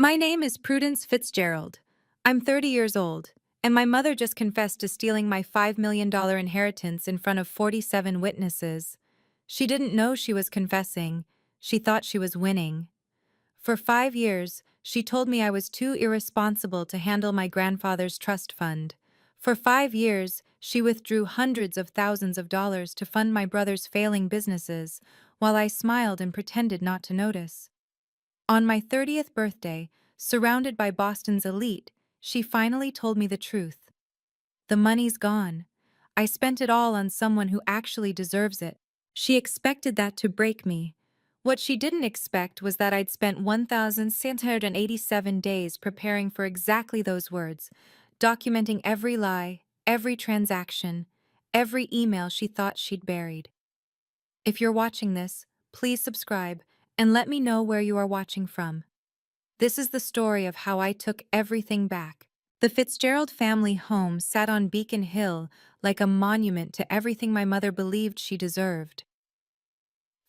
My name is Prudence Fitzgerald. I'm 30 years old, and my mother just confessed to stealing my $5 million inheritance in front of 47 witnesses. She didn't know she was confessing. She thought she was winning. For 5 years, she told me I was too irresponsible to handle my grandfather's trust fund. For 5 years, she withdrew hundreds of thousands of dollars to fund my brother's failing businesses, while I smiled and pretended not to notice. On my 30th birthday, surrounded by Boston's elite, she finally told me the truth. The money's gone. I spent it all on someone who actually deserves it. She expected that to break me. What she didn't expect was that I'd spent 1,687 days preparing for exactly those words, documenting every lie, every transaction, every email she thought she'd buried. If you're watching this, please subscribe and let me know where you are watching from. This is the story of how I took everything back. The Fitzgerald family home sat on Beacon Hill like a monument to everything my mother believed she deserved.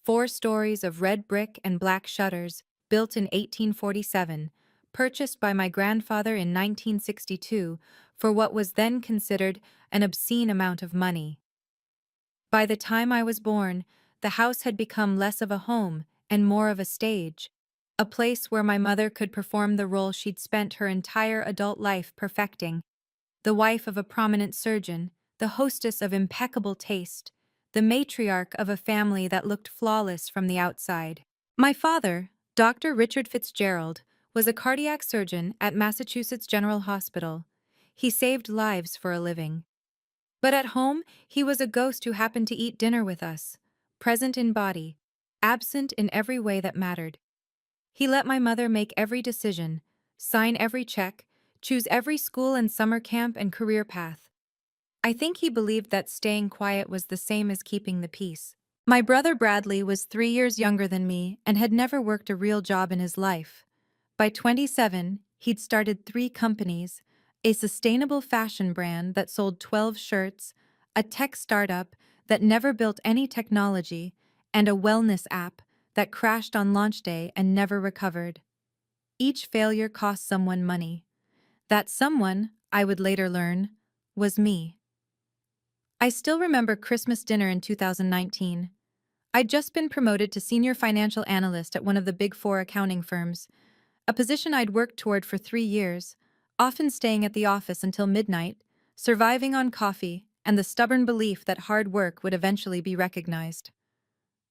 4 stories of red brick and black shutters, built in 1847, purchased by my grandfather in 1962 for what was then considered an obscene amount of money. By the time I was born, the house had become less of a home and more of a stage, a place where my mother could perform the role she'd spent her entire adult life perfecting: the wife of a prominent surgeon, the hostess of impeccable taste, the matriarch of a family that looked flawless from the outside. My father, Dr. Richard Fitzgerald, was a cardiac surgeon at Massachusetts General Hospital. He saved lives for a living. But at home, he was a ghost who happened to eat dinner with us, present in body, absent in every way that mattered. He let my mother make every decision, sign every check, choose every school and summer camp and career path. I think he believed that staying quiet was the same as keeping the peace. My brother Bradley was 3 years younger than me and had never worked a real job in his life. By 27, he'd started 3 companies: a sustainable fashion brand that sold 12 shirts, a tech startup that never built any technology, and a wellness app that crashed on launch day and never recovered. Each failure cost someone money. That someone, I would later learn, was me. I still remember Christmas dinner in 2019. I'd just been promoted to senior financial analyst at one of the Big Four accounting firms, a position I'd worked toward for 3 years, often staying at the office until midnight, surviving on coffee and the stubborn belief that hard work would eventually be recognized.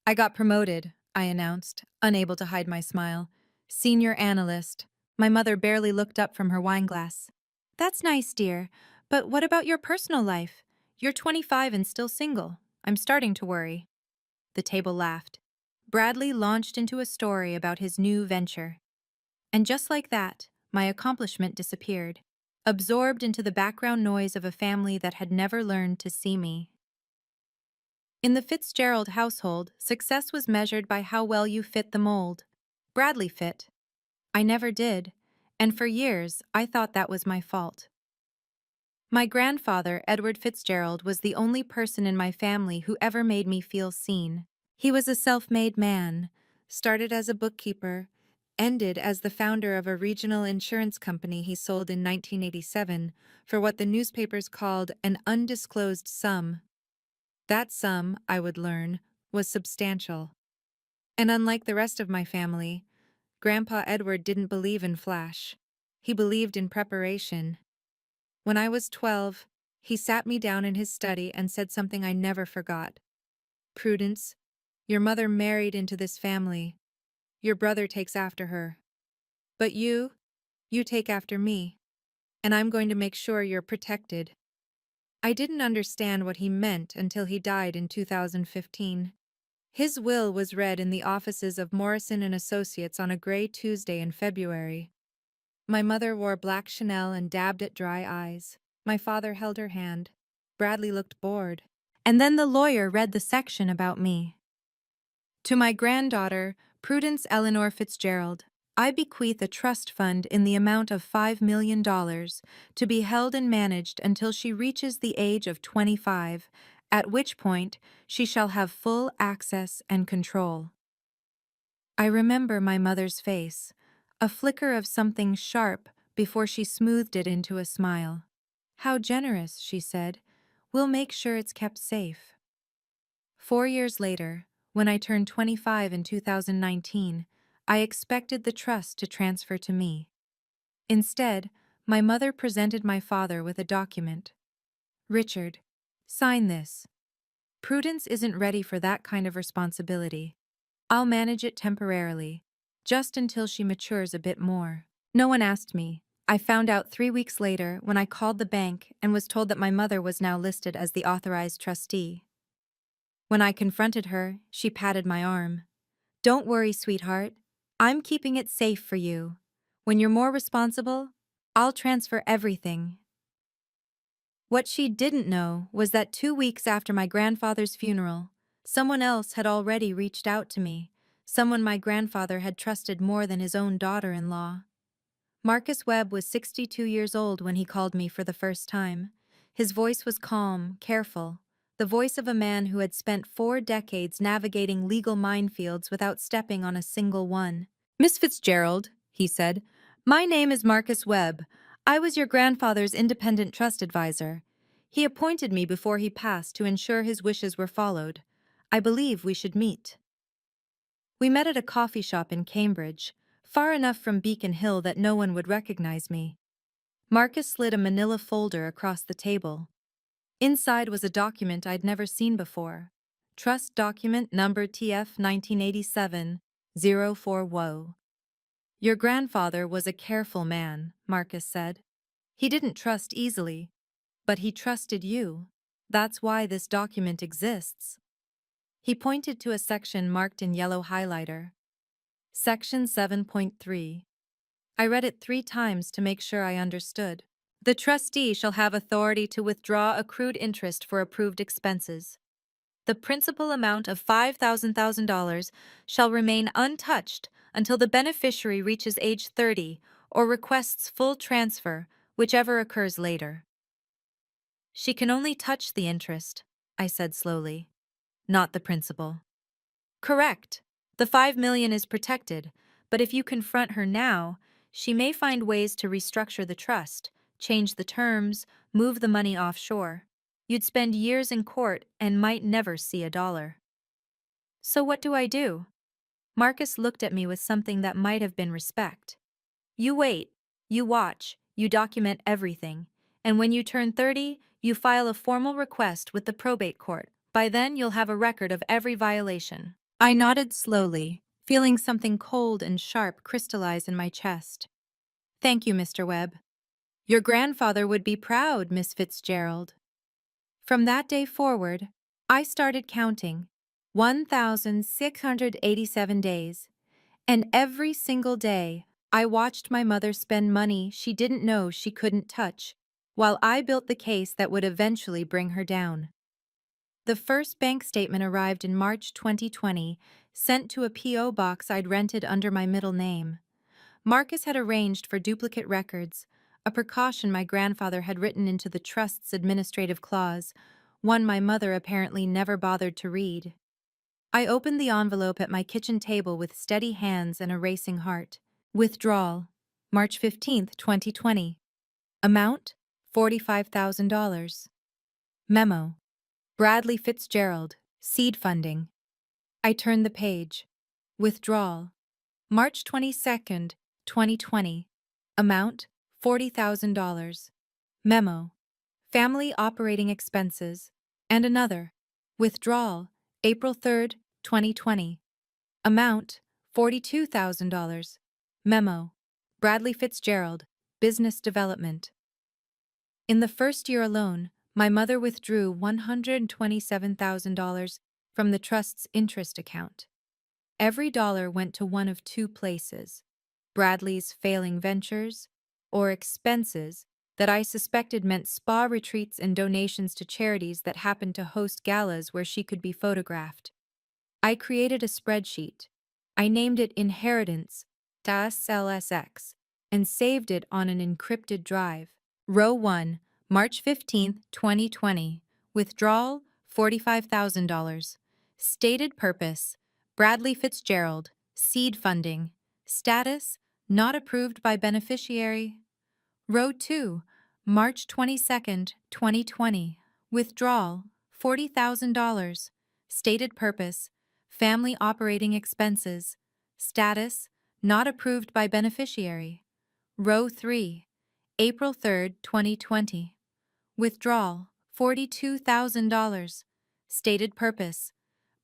I got promoted, I announced, unable to hide my smile. Senior analyst. My mother barely looked up from her wineglass. That's nice, dear, but what about your personal life? You're 25 and still single. I'm starting to worry. The table laughed. Bradley launched into a story about his new venture. And just like that, my accomplishment disappeared, absorbed into the background noise of a family that had never learned to see me. In the Fitzgerald household, success was measured by how well you fit the mold. Bradley fit. I never did, and for years I thought that was my fault. My grandfather, Edward Fitzgerald, was the only person in my family who ever made me feel seen. He was a self-made man, started as a bookkeeper, ended as the founder of a regional insurance company he sold in 1987 for what the newspapers called an undisclosed sum. That sum, I would learn, was substantial. And unlike the rest of my family, Grandpa Edward didn't believe in flash. He believed in preparation. When I was 12, he sat me down in his study and said something I never forgot. "Prudence, your mother married into this family. Your brother takes after her. But you take after me, and I'm going to make sure you're protected." I didn't understand what he meant until he died in 2015. His will was read in the offices of Morrison and Associates on a gray Tuesday in February. My mother wore black Chanel and dabbed at dry eyes. My father held her hand. Bradley looked bored. And then the lawyer read the section about me. To my granddaughter, Prudence Eleanor Fitzgerald, I bequeath a trust fund in the amount of $5 million to be held and managed until she reaches the age of 25, at which point she shall have full access and control. I remember my mother's face, a flicker of something sharp before she smoothed it into a smile. "How generous," she said. "We'll make sure it's kept safe." 4 years later, when I turned 25 in 2019, I expected the trust to transfer to me. Instead, my mother presented my father with a document. "Richard, sign this. Prudence isn't ready for that kind of responsibility. I'll manage it temporarily, just until she matures a bit more." No one asked me. I found out 3 weeks later when I called the bank and was told that my mother was now listed as the authorized trustee. When I confronted her, she patted my arm. "Don't worry, sweetheart. I'm keeping it safe for you. When you're more responsible, I'll transfer everything." What she didn't know was that 2 weeks after my grandfather's funeral, someone else had already reached out to me, someone my grandfather had trusted more than his own daughter-in-law. Marcus Webb was 62 years old when he called me for the first time. His voice was calm, careful, the voice of a man who had spent 4 decades navigating legal minefields without stepping on a single one. "Miss Fitzgerald," he said, "my name is Marcus Webb. I was your grandfather's independent trust advisor. He appointed me before he passed to ensure his wishes were followed. I believe we should meet." We met at a coffee shop in Cambridge, far enough from Beacon Hill that no one would recognize me. Marcus slid a manila folder across the table. Inside was a document I'd never seen before. Trust document number TF 1987-04 WO. "Your grandfather was a careful man," Marcus said. "He didn't trust easily, but he trusted you. That's why this document exists." He pointed to a section marked in yellow highlighter. Section 7.3. I read it 3 times to make sure I understood. "The trustee shall have authority to withdraw accrued interest for approved expenses. The principal amount of $5,000 shall remain untouched until the beneficiary reaches age 30 or requests full transfer, whichever occurs later." "She can only touch the interest," I said slowly, "not the principal." "Correct. The $5 million is protected, but if you confront her now, she may find ways to restructure the trust, change the terms, move the money offshore. You'd spend years in court and might never see a dollar." "So what do I do?" Marcus looked at me with something that might have been respect. "You wait, you watch, you document everything, and when you turn 30, you file a formal request with the probate court. By then, you'll have a record of every violation." I nodded slowly, feeling something cold and sharp crystallize in my chest. "Thank you, Mr. Webb. Your grandfather would be proud, Miss Fitzgerald." From that day forward, I started counting 1,687 days, and every single day, I watched my mother spend money she didn't know she couldn't touch, while I built the case that would eventually bring her down. The first bank statement arrived in March 2020, sent to a P.O. box I'd rented under my middle name. Marcus had arranged for duplicate records, a precaution my grandfather had written into the trust's administrative clause, one my mother apparently never bothered to read. I opened the envelope at my kitchen table with steady hands and a racing heart. Withdrawal, March 15th, 2020. Amount, $45,000. Memo. Bradley Fitzgerald, seed funding. I turned the page. Withdrawal, March 22nd, 2020. Amount, $40,000. Memo. Family operating expenses. And another. Withdrawal, April 3rd, 2020. Amount, $42,000. Memo. Bradley Fitzgerald, business development. In the first year alone, my mother withdrew $127,000 from the trust's interest account. Every dollar went to one of 2 places: Bradley's failing ventures, or expenses that I suspected meant spa retreats and donations to charities that happened to host galas where she could be photographed. I created a spreadsheet. I named it Inheritance LSX and saved it on an encrypted drive. Row 1, March 15, 2020. Withdrawal, $45,000. Stated purpose: Bradley Fitzgerald, seed funding. Status: Not approved by beneficiary. Row 2, March 22nd, 2020. Withdrawal, $40,000. Stated purpose, family operating expenses. Status, not approved by beneficiary. Row 3, April 3rd, 2020. Withdrawal, $42,000. Stated purpose,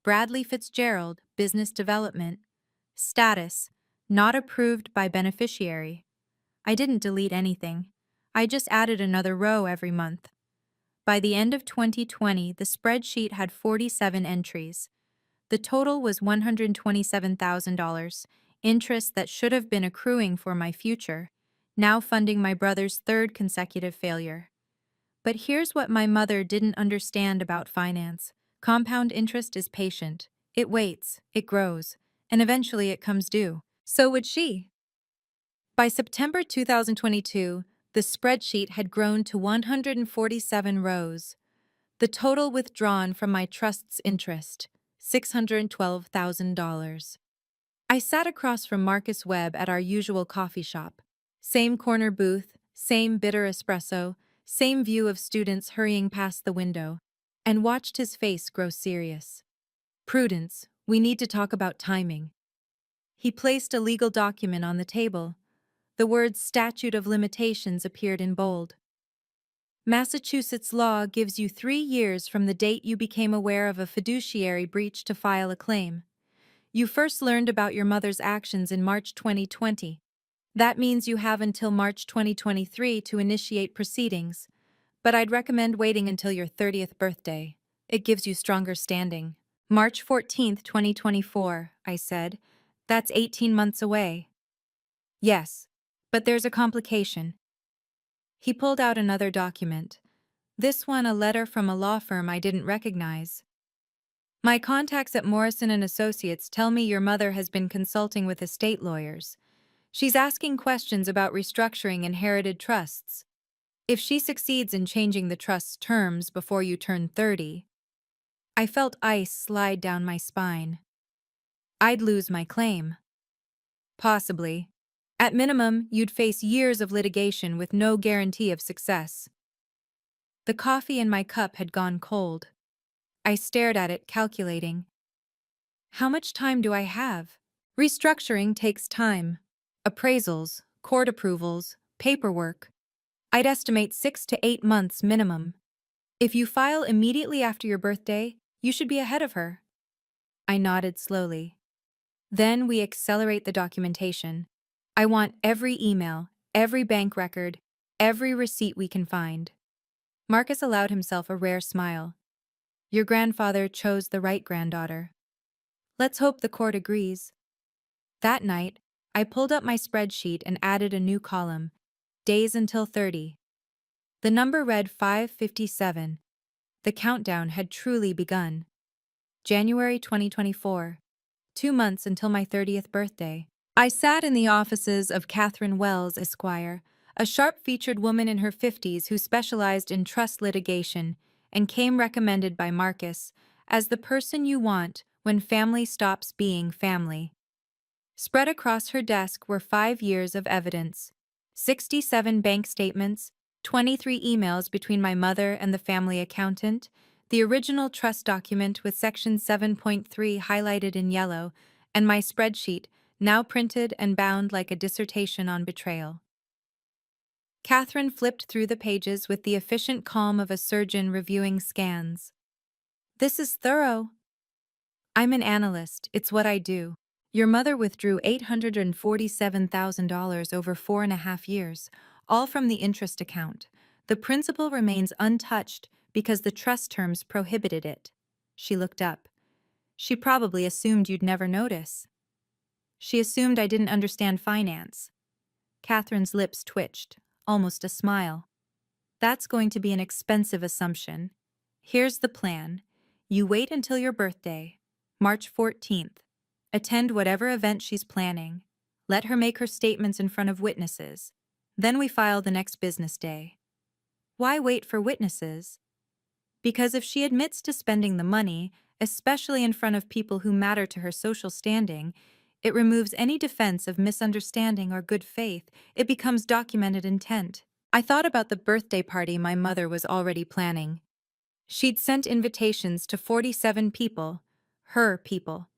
Bradley Fitzgerald, business development. Status, not approved by beneficiary. I didn't delete anything. I just added another row every month. By the end of 2020, the spreadsheet had 47 entries. The total was $127,000, interest that should have been accruing for my future, now funding my brother's third consecutive failure. But here's what my mother didn't understand about finance. Compound interest is patient. It waits, it grows, and eventually it comes due. So would she. By September 2022, the spreadsheet had grown to 147 rows. The total withdrawn from my trust's interest, $612,000. I sat across from Marcus Webb at our usual coffee shop. Same corner booth, same bitter espresso, same view of students hurrying past the window, and watched his face grow serious. Prudence, we need to talk about timing. He placed a legal document on the table. The words statute of limitations appeared in bold. Massachusetts law gives you 3 years from the date you became aware of a fiduciary breach to file a claim. You first learned about your mother's actions in March 2020. That means you have until March 2023 to initiate proceedings, but I'd recommend waiting until your 30th birthday. It gives you stronger standing. March 14th, 2024, I said. That's 18 months away. Yes, but there's a complication. He pulled out another document. This one a letter from a law firm I didn't recognize. My contacts at Morrison & Associates tell me your mother has been consulting with estate lawyers. She's asking questions about restructuring inherited trusts. If she succeeds in changing the trust's terms before you turn 30, I felt ice slide down my spine. I'd lose my claim. Possibly. At minimum, you'd face years of litigation with no guarantee of success. The coffee in my cup had gone cold. I stared at it, calculating. How much time do I have? Restructuring takes time. Appraisals, court approvals, paperwork. I'd estimate 6 to 8 months minimum. If you file immediately after your birthday, you should be ahead of her. I nodded slowly. Then we accelerate the documentation. I want every email, every bank record, every receipt we can find. Marcus allowed himself a rare smile. Your grandfather chose the right granddaughter. Let's hope the court agrees. That night, I pulled up my spreadsheet and added a new column, days until 30. The number read 557. The countdown had truly begun. January 2024. 2 months until my 30th birthday. I sat in the offices of Catherine Wells, Esquire, a sharp-featured woman in her 50s who specialized in trust litigation and came recommended by Marcus as the person you want when family stops being family. Spread across her desk were 5 years of evidence, 67 bank statements, 23 emails between my mother and the family accountant, the original trust document with Section 7.3 highlighted in yellow, and my spreadsheet, now printed and bound like a dissertation on betrayal. Catherine flipped through the pages with the efficient calm of a surgeon reviewing scans. This is thorough. I'm an analyst, it's what I do. Your mother withdrew $847,000 over 4.5 years, all from the interest account. The principal remains untouched because the trust terms prohibited it. She looked up. She probably assumed you'd never notice. She assumed I didn't understand finance. Catherine's lips twitched, almost a smile. That's going to be an expensive assumption. Here's the plan. You wait until your birthday, March 14th. Attend whatever event she's planning. Let her make her statements in front of witnesses. Then we file the next business day. Why wait for witnesses? Because if she admits to spending the money, especially in front of people who matter to her social standing, It removes any defense of misunderstanding or good faith. It becomes documented intent. I thought about the birthday party my mother was already planning. She'd sent invitations to 47 people, her people,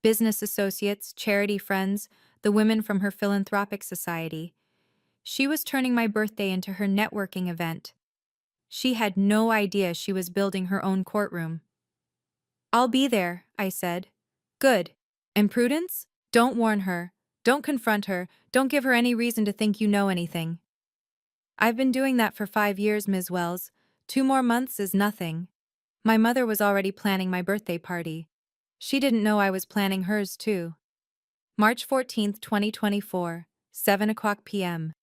business associates, charity friends, the women from her philanthropic society. She was turning my birthday into her networking event. She had no idea she was building her own courtroom. "I'll be there," I said. "Good. And Prudence? Don't warn her. Don't confront her. Don't give her any reason to think you know anything." "I've been doing that for 5 years, Ms. Wells. 2 more months is nothing." My mother was already planning my birthday party. She didn't know I was planning hers too. March 14th, 2024, 7 o'clock p.m.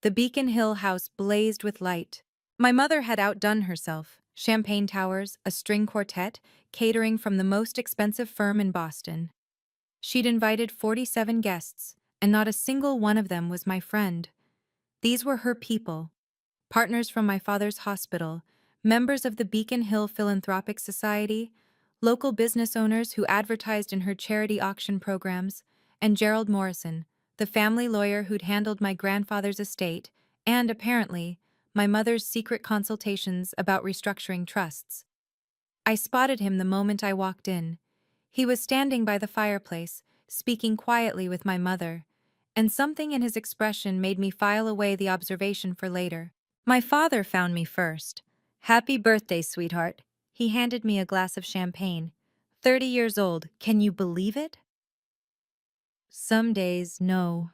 The Beacon Hill house blazed with light. My mother had outdone herself. Champagne towers, a string quartet, catering from the most expensive firm in Boston. She'd invited 47 guests, and not a single one of them was my friend. These were her people, partners from my father's hospital, members of the Beacon Hill Philanthropic Society, local business owners who advertised in her charity auction programs, and Gerald Morrison, the family lawyer who'd handled my grandfather's estate and, apparently, my mother's secret consultations about restructuring trusts. I spotted him the moment I walked in. He was standing by the fireplace, speaking quietly with my mother, and something in his expression made me file away the observation for later. My father found me first. "Happy birthday, sweetheart." He handed me a glass of champagne. 30 years old, can you believe it? Some days, no.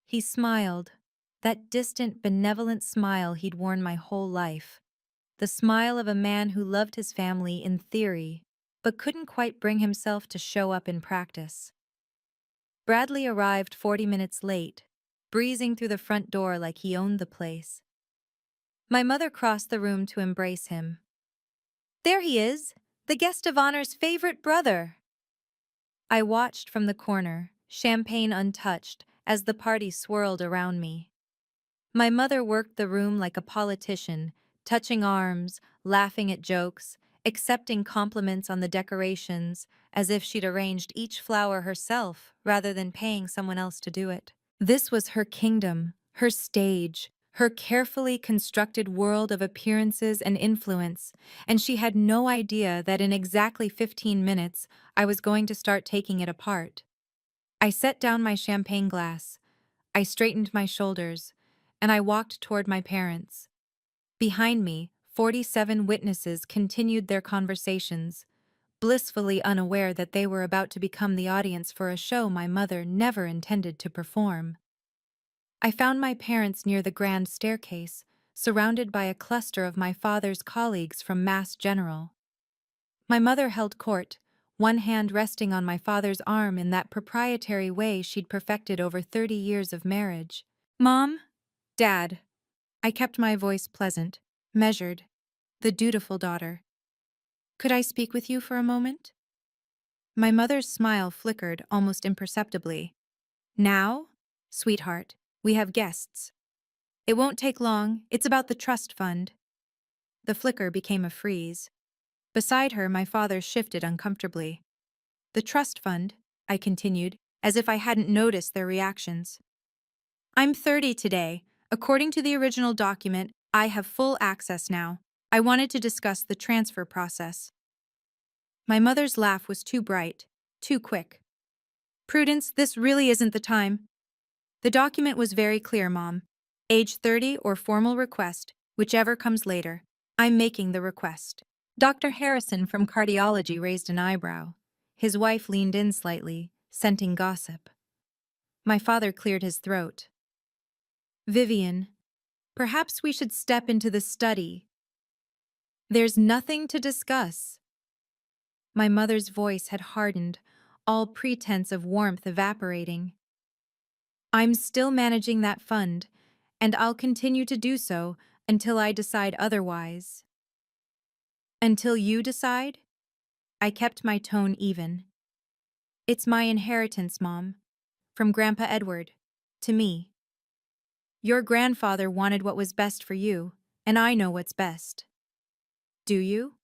He smiled. That distant, benevolent smile he'd worn my whole life. The smile of a man who loved his family in theory, but couldn't quite bring himself to show up in practice. Bradley arrived 40 minutes late, breezing through the front door like he owned the place. My mother crossed the room to embrace him. "There he is, the guest of honor's favorite brother." I watched from the corner, champagne untouched, as the party swirled around me. My mother worked the room like a politician, touching arms, laughing at jokes, accepting compliments on the decorations, as if she'd arranged each flower herself rather than paying someone else to do it. This was her kingdom, her stage, her carefully constructed world of appearances and influence, and she had no idea that in exactly 15 minutes I was going to start taking it apart. I set down my champagne glass. I straightened my shoulders, and I walked toward my parents. Behind me, 47 witnesses continued their conversations, blissfully unaware that they were about to become the audience for a show my mother never intended to perform. I found my parents near the grand staircase, surrounded by a cluster of my father's colleagues from Mass General. My mother held court, one hand resting on my father's arm in that proprietary way she'd perfected over 30 years of marriage. "Mom? Dad." I kept my voice pleasant, measured, the dutiful daughter. "Could I speak with you for a moment?" My mother's smile flickered almost imperceptibly. "Now? Sweetheart, we have guests. It won't take long, it's about the trust fund." The flicker became a freeze. Beside her, my father shifted uncomfortably. "The trust fund," I continued, as if I hadn't noticed their reactions. "I'm 30 today. According to the original document, I have full access now. I wanted to discuss the transfer process." My mother's laugh was too bright, too quick. "Prudence, this really isn't the time." "The document was very clear, Mom. Age 30 or formal request, whichever comes later. I'm making the request." Dr. Harrison from cardiology raised an eyebrow. His wife leaned in slightly, scenting gossip. My father cleared his throat. "Vivian, perhaps we should step into the study. There's nothing to discuss." My mother's voice had hardened, all pretense of warmth evaporating. "I'm still managing that fund, and I'll continue to do so until I decide otherwise." "Until you decide?" I kept my tone even. "It's my inheritance, Mom. From Grandpa Edward. To me. Your grandfather wanted what was best for you, and I know what's best." "Do you?"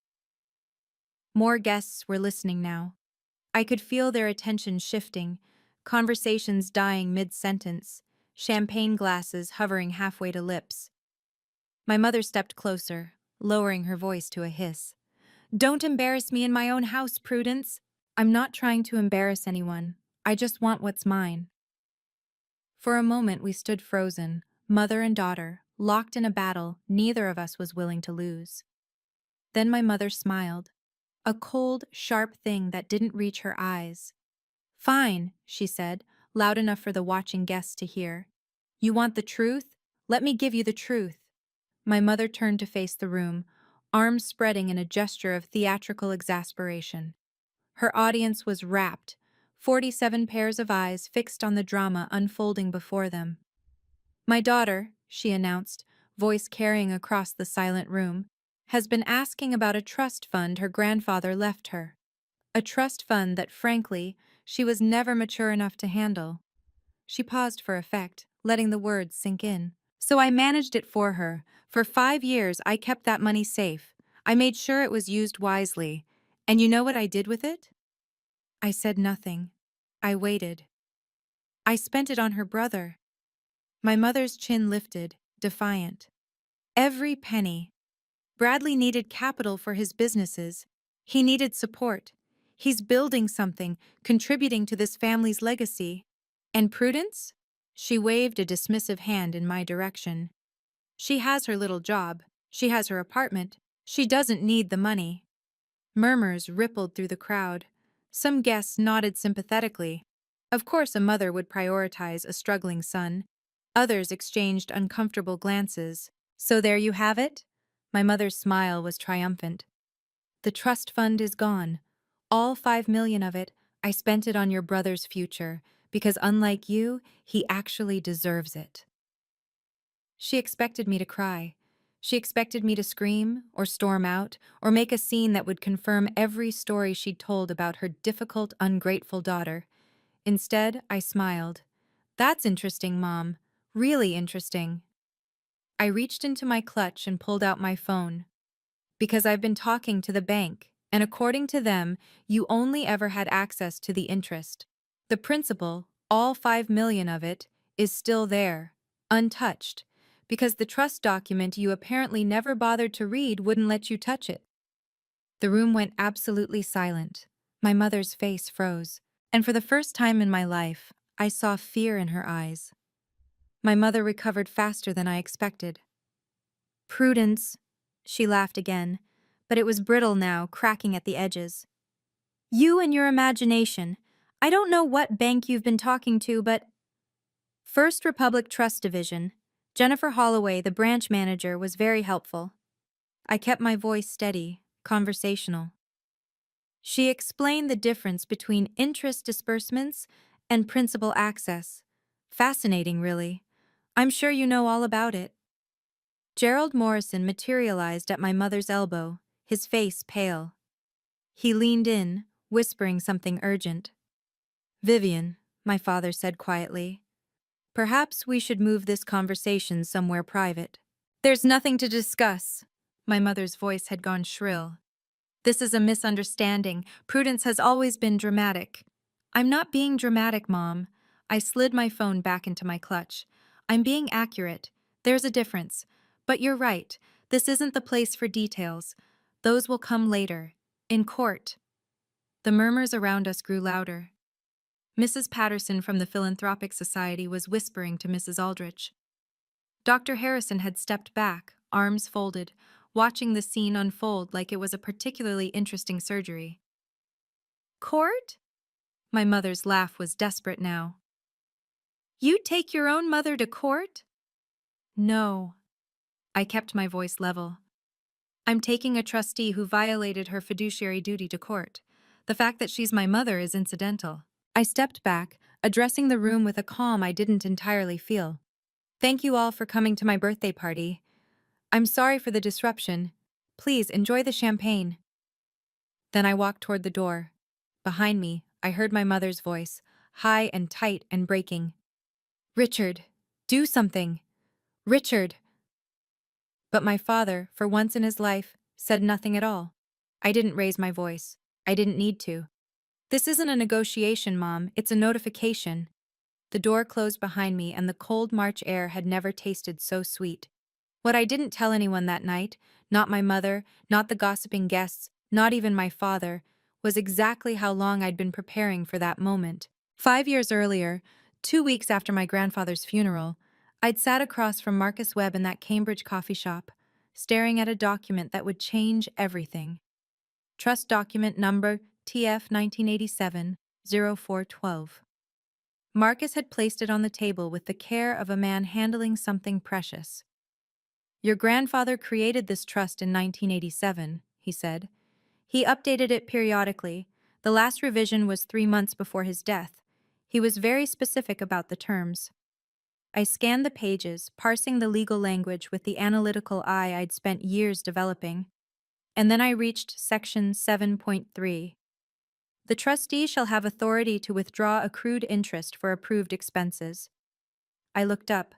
More guests were listening now. I could feel their attention shifting, conversations dying mid-sentence, champagne glasses hovering halfway to lips. My mother stepped closer, lowering her voice to a hiss. "Don't embarrass me in my own house, Prudence." "I'm not trying to embarrass anyone. I just want what's mine." For a moment we stood frozen, mother and daughter, locked in a battle neither of us was willing to lose. Then my mother smiled, a cold, sharp thing that didn't reach her eyes. "Fine," she said, loud enough for the watching guests to hear. "You want the truth? Let me give you the truth." My mother turned to face the room, arms spreading in a gesture of theatrical exasperation. Her audience was rapt, 47 pairs of eyes fixed on the drama unfolding before them. "My daughter," she announced, voice carrying across the silent room, "has been asking about a trust fund her grandfather left her. A trust fund that, frankly, she was never mature enough to handle." She paused for effect, letting the words sink in. "So I managed it for her. For 5 years I kept that money safe. I made sure it was used wisely. And you know what I did with it?" I said nothing. I waited. "I spent it on her brother." My mother's chin lifted, defiant. "Every penny. Bradley needed capital for his businesses. He needed support. He's building something, contributing to this family's legacy. And Prudence?" She waved a dismissive hand in my direction. "She has her little job. She has her apartment. She doesn't need the money." Murmurs rippled through the crowd. Some guests nodded sympathetically. Of course a mother would prioritize a struggling son. Others exchanged uncomfortable glances. "So there you have it?" My mother's smile was triumphant. "The trust fund is gone. All 5 million of it. I spent it on your brother's future, because unlike you, he actually deserves it." She expected me to cry. She expected me to scream, or storm out, or make a scene that would confirm every story she'd told about her difficult, ungrateful daughter. Instead, I smiled. "That's interesting, Mom. Really interesting." I reached into my clutch and pulled out my phone. "Because I've been talking to the bank, and according to them, you only ever had access to the interest. The principal, all 5 million of it, is still there, untouched, because the trust document you apparently never bothered to read wouldn't let you touch it." The room went absolutely silent. My mother's face froze, and for the first time in my life, I saw fear in her eyes. My mother recovered faster than I expected. "Prudence," she laughed again, but it was brittle now, cracking at the edges. "You and your imagination. I don't know what bank you've been talking to, but—" "First Republic Trust Division. Jennifer Holloway, the branch manager, was very helpful." I kept my voice steady, conversational. "She explained the difference between interest disbursements and principal access. Fascinating, really. I'm sure you know all about it." Gerald Morrison materialized at my mother's elbow, his face pale. He leaned in, whispering something urgent. "Vivian," my father said quietly, "perhaps we should move this conversation somewhere private." "There's nothing to discuss." My mother's voice had gone shrill. "This is a misunderstanding. Prudence has always been dramatic." "I'm not being dramatic, Mom." I slid my phone back into my clutch. "I'm being accurate. There's a difference. But you're right. This isn't the place for details. Those will come later. In court." The murmurs around us grew louder. Mrs. Patterson from the Philanthropic Society was whispering to Mrs. Aldrich. Dr. Harrison had stepped back, arms folded, watching the scene unfold like it was a particularly interesting surgery. "Court?" My mother's laugh was desperate now. "You'd take your own mother to court?" "No." I kept my voice level. "I'm taking a trustee who violated her fiduciary duty to court. The fact that she's my mother is incidental." I stepped back, addressing the room with a calm I didn't entirely feel. "Thank you all for coming to my birthday party. I'm sorry for the disruption. Please enjoy the champagne." Then I walked toward the door. Behind me, I heard my mother's voice, high and tight and breaking. "Richard, do something! Richard!" But my father, for once in his life, said nothing at all. I didn't raise my voice. I didn't need to. This isn't a negotiation, Mom, it's a notification. The door closed behind me and the cold March air had never tasted so sweet. What I didn't tell anyone that night, not my mother, not the gossiping guests, not even my father, was exactly how long I'd been preparing for that moment. 5 years earlier, 2 weeks after my grandfather's funeral, I'd sat across from Marcus Webb in that Cambridge coffee shop, staring at a document that would change everything. Trust document number TF 1987-0412. Marcus had placed it on the table with the care of a man handling something precious. Your grandfather created this trust in 1987, he said. He updated it periodically. The last revision was 3 months before his death. He was very specific about the terms. I scanned the pages, parsing the legal language with the analytical eye I'd spent years developing. And then I reached Section 7.3. The trustee shall have authority to withdraw accrued interest for approved expenses. I looked up.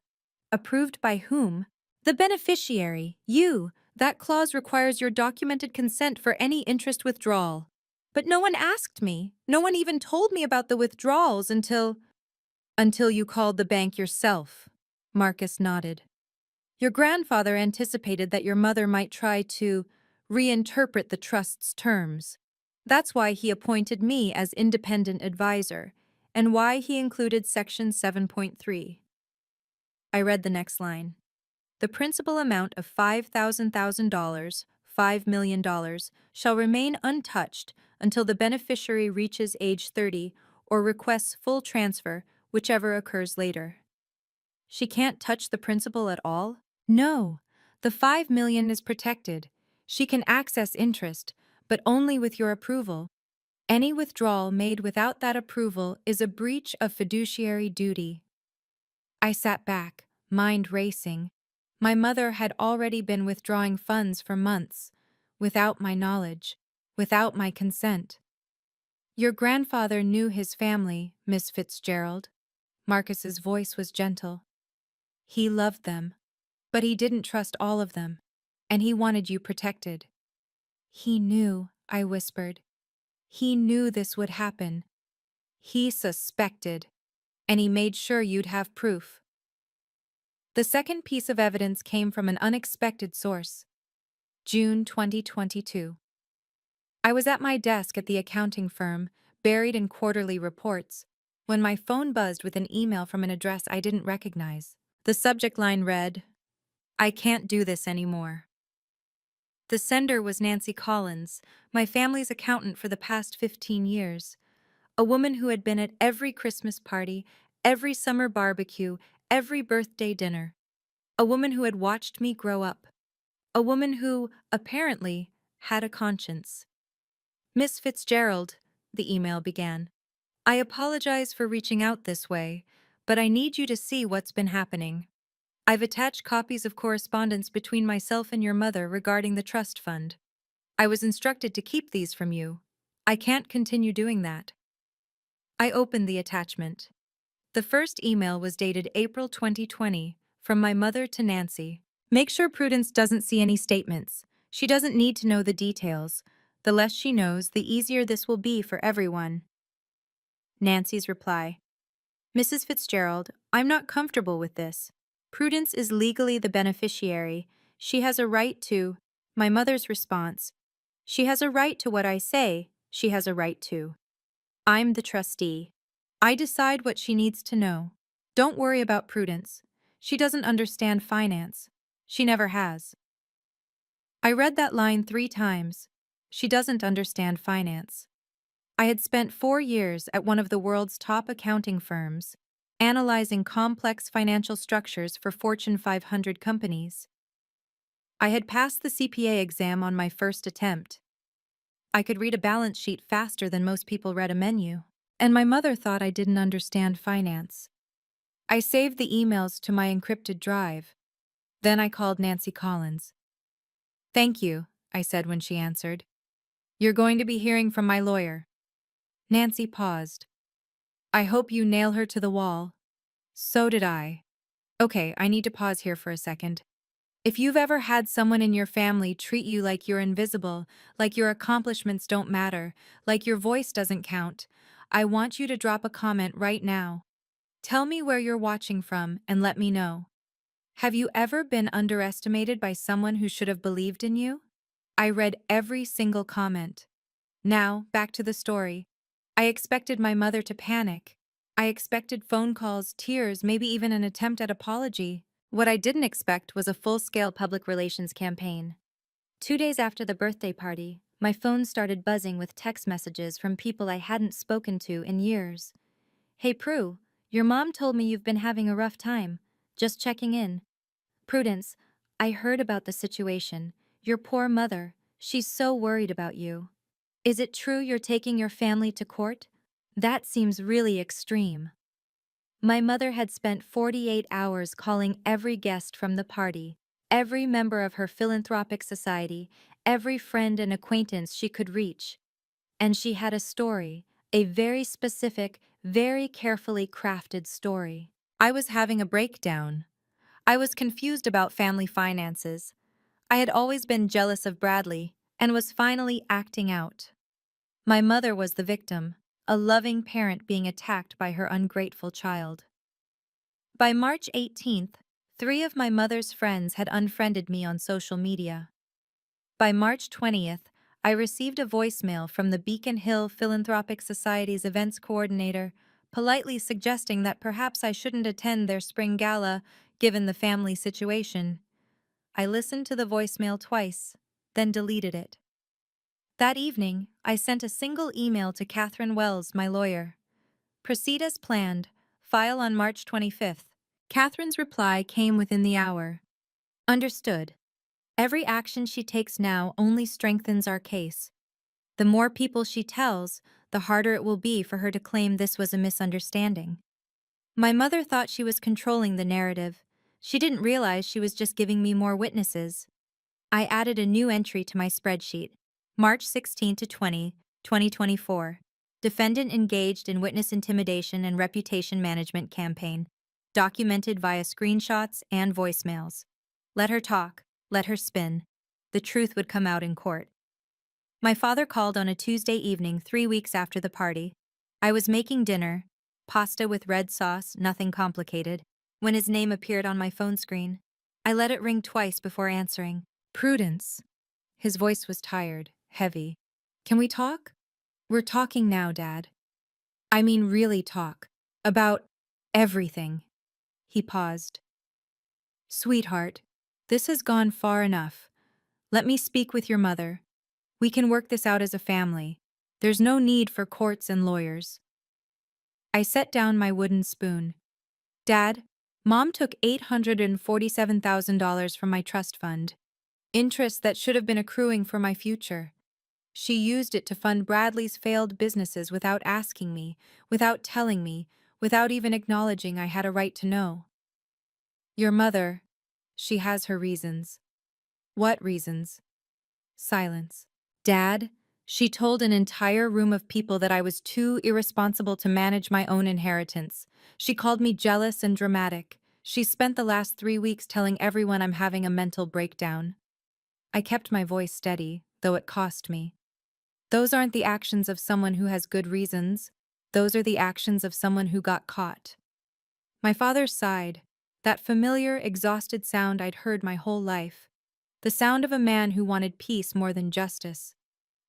Approved by whom? The beneficiary, you. That clause requires your documented consent for any interest withdrawal. But no one asked me. No one even told me about the withdrawals until you called the bank yourself. Marcus nodded. Your grandfather anticipated that your mother might try to reinterpret the trust's terms. That's why he appointed me as independent advisor, and why he included Section 7.3. I read the next line. The principal amount of $5,000, $5 million, shall remain untouched until the beneficiary reaches age 30 or requests full transfer, whichever occurs later. She can't touch the principal at all? No. The $5 million is protected. She can access interest, but only with your approval. Any withdrawal made without that approval is a breach of fiduciary duty. I sat back, mind racing. My mother had already been withdrawing funds for months, without my knowledge, without my consent. Your grandfather knew his family, Miss Fitzgerald. Marcus's voice was gentle. He loved them, but he didn't trust all of them, and he wanted you protected. He knew, I whispered. He knew this would happen. He suspected, and he made sure you'd have proof. The second piece of evidence came from an unexpected source. June 2022. I was at my desk at the accounting firm, buried in quarterly reports, when my phone buzzed with an email from an address I didn't recognize. The subject line read, "I can't do this anymore." The sender was Nancy Collins, my family's accountant for the past 15 years, a woman who had been at every Christmas party, every summer barbecue, every birthday dinner, a woman who had watched me grow up, a woman who, apparently, had a conscience. Miss Fitzgerald, the email began, I apologize for reaching out this way, but I need you to see what's been happening. I've attached copies of correspondence between myself and your mother regarding the trust fund. I was instructed to keep these from you. I can't continue doing that. I opened the attachment. The first email was dated April 2020, from my mother to Nancy. Make sure Prudence doesn't see any statements. She doesn't need to know the details. The less she knows, the easier this will be for everyone. Nancy's reply. Mrs. Fitzgerald, I'm not comfortable with this. Prudence is legally the beneficiary. She has a right to. My mother's response. She has a right to what I say. She has a right to. I'm the trustee. I decide what she needs to know. Don't worry about Prudence. She doesn't understand finance. She never has. I read that line 3 times. She doesn't understand finance. I had spent 4 years at one of the world's top accounting firms, analyzing complex financial structures for Fortune 500 companies. I had passed the CPA exam on my first attempt. I could read a balance sheet faster than most people read a menu, and my mother thought I didn't understand finance. I saved the emails to my encrypted drive. Then I called Nancy Collins. Thank you, I said when she answered. You're going to be hearing from my lawyer. Nancy paused. I hope you nail her to the wall. So did I. Okay, I need to pause here for a second. If you've ever had someone in your family treat you like you're invisible, like your accomplishments don't matter, like your voice doesn't count, I want you to drop a comment right now. Tell me where you're watching from and let me know. Have you ever been underestimated by someone who should have believed in you? I read every single comment. Now, back to the story. I expected my mother to panic. I expected phone calls, tears, maybe even an attempt at apology. What I didn't expect was a full-scale public relations campaign. 2 days after the birthday party, my phone started buzzing with text messages from people I hadn't spoken to in years. Hey Prue, your mom told me you've been having a rough time. Just checking in. Prudence, I heard about the situation. Your poor mother, she's so worried about you. Is it true you're taking your family to court? That seems really extreme. My mother had spent 48 hours calling every guest from the party, every member of her philanthropic society, every friend and acquaintance she could reach. And she had a story, a very specific, very carefully crafted story. I was having a breakdown. I was confused about family finances. I had always been jealous of Bradley and was finally acting out. My mother was the victim, a loving parent being attacked by her ungrateful child. By March 18th, 3 of my mother's friends had unfriended me on social media. By March 20th, I received a voicemail from the Beacon Hill Philanthropic Society's events coordinator, politely suggesting that perhaps I shouldn't attend their spring gala, given the family situation. I listened to the voicemail twice, then deleted it. That evening, I sent a single email to Catherine Wells, my lawyer. Proceed as planned. File on March 25th. Catherine's reply came within the hour. Understood. Every action she takes now only strengthens our case. The more people she tells, the harder it will be for her to claim this was a misunderstanding. My mother thought she was controlling the narrative. She didn't realize she was just giving me more witnesses. I added a new entry to my spreadsheet. March 16 to 20, 2024. Defendant engaged in witness intimidation and reputation management campaign. Documented via screenshots and voicemails. Let her talk. Let her spin. The truth would come out in court. My father called on a Tuesday evening 3 weeks after the party. I was making dinner, pasta with red sauce, nothing complicated, when his name appeared on my phone screen. I let it ring twice before answering. Prudence. His voice was tired, heavy. Can we talk? We're talking now, Dad. I mean really talk. About everything. He paused. Sweetheart, this has gone far enough. Let me speak with your mother. We can work this out as a family. There's no need for courts and lawyers. I set down my wooden spoon. Dad, Mom took $847,000 from my trust fund. Interest that should have been accruing for my future. She used it to fund Bradley's failed businesses without asking me, without telling me, without even acknowledging I had a right to know. Your mother, she has her reasons. What reasons? Silence. Dad, she told an entire room of people that I was too irresponsible to manage my own inheritance. She called me jealous and dramatic. She spent the last 3 weeks telling everyone I'm having a mental breakdown. I kept my voice steady, though it cost me. Those aren't the actions of someone who has good reasons. Those are the actions of someone who got caught. My father sighed, that familiar, exhausted sound I'd heard my whole life. The sound of a man who wanted peace more than justice.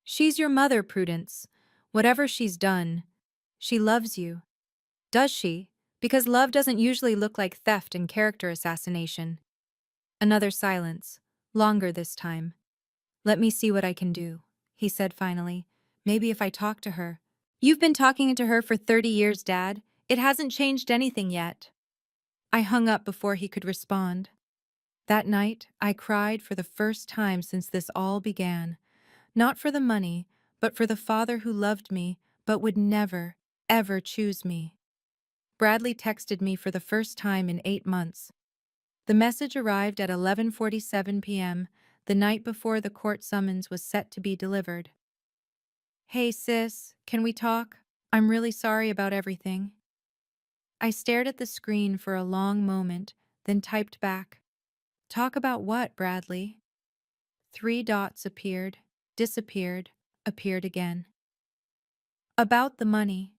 She's your mother, Prudence. Whatever she's done, she loves you. Does she? Because love doesn't usually look like theft and character assassination. Another silence, longer this time. Let me see what I can do, he said finally. Maybe if I talk to her. You've been talking to her for 30 years, Dad. It hasn't changed anything yet. I hung up before he could respond. That night, I cried for the first time since this all began. Not for the money, but for the father who loved me, but would never, ever choose me. Bradley texted me for the first time in 8 months. The message arrived at 11:47 p.m., the night before the court summons was set to be delivered. Hey sis, can we talk? I'm really sorry about everything. I stared at the screen for a long moment, then typed back. Talk about what, Bradley? Three dots appeared, disappeared, appeared again. About the money.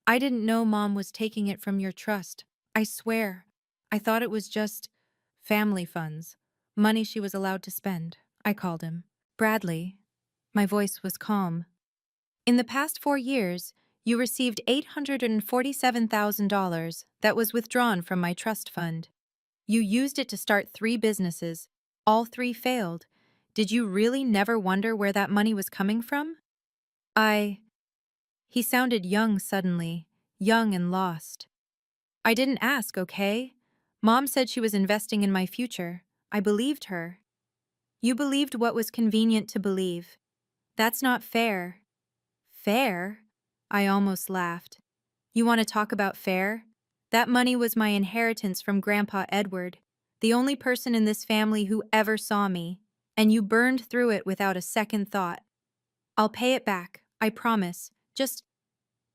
I didn't know Mom was taking it from your trust. I swear. I thought it was just family funds, money she was allowed to spend. I called him. Bradley. My voice was calm. In the past 4 years, you received $847,000 that was withdrawn from my trust fund. You used it to start 3 businesses. All 3 failed. Did you really never wonder where that money was coming from? I. He sounded young suddenly, young and lost. I didn't ask, okay? Mom said she was investing in my future. I believed her. You believed what was convenient to believe. That's not fair. Fair? I almost laughed. You want to talk about fair? That money was my inheritance from Grandpa Edward, the only person in this family who ever saw me, and you burned through it without a second thought. I'll pay it back, I promise. Just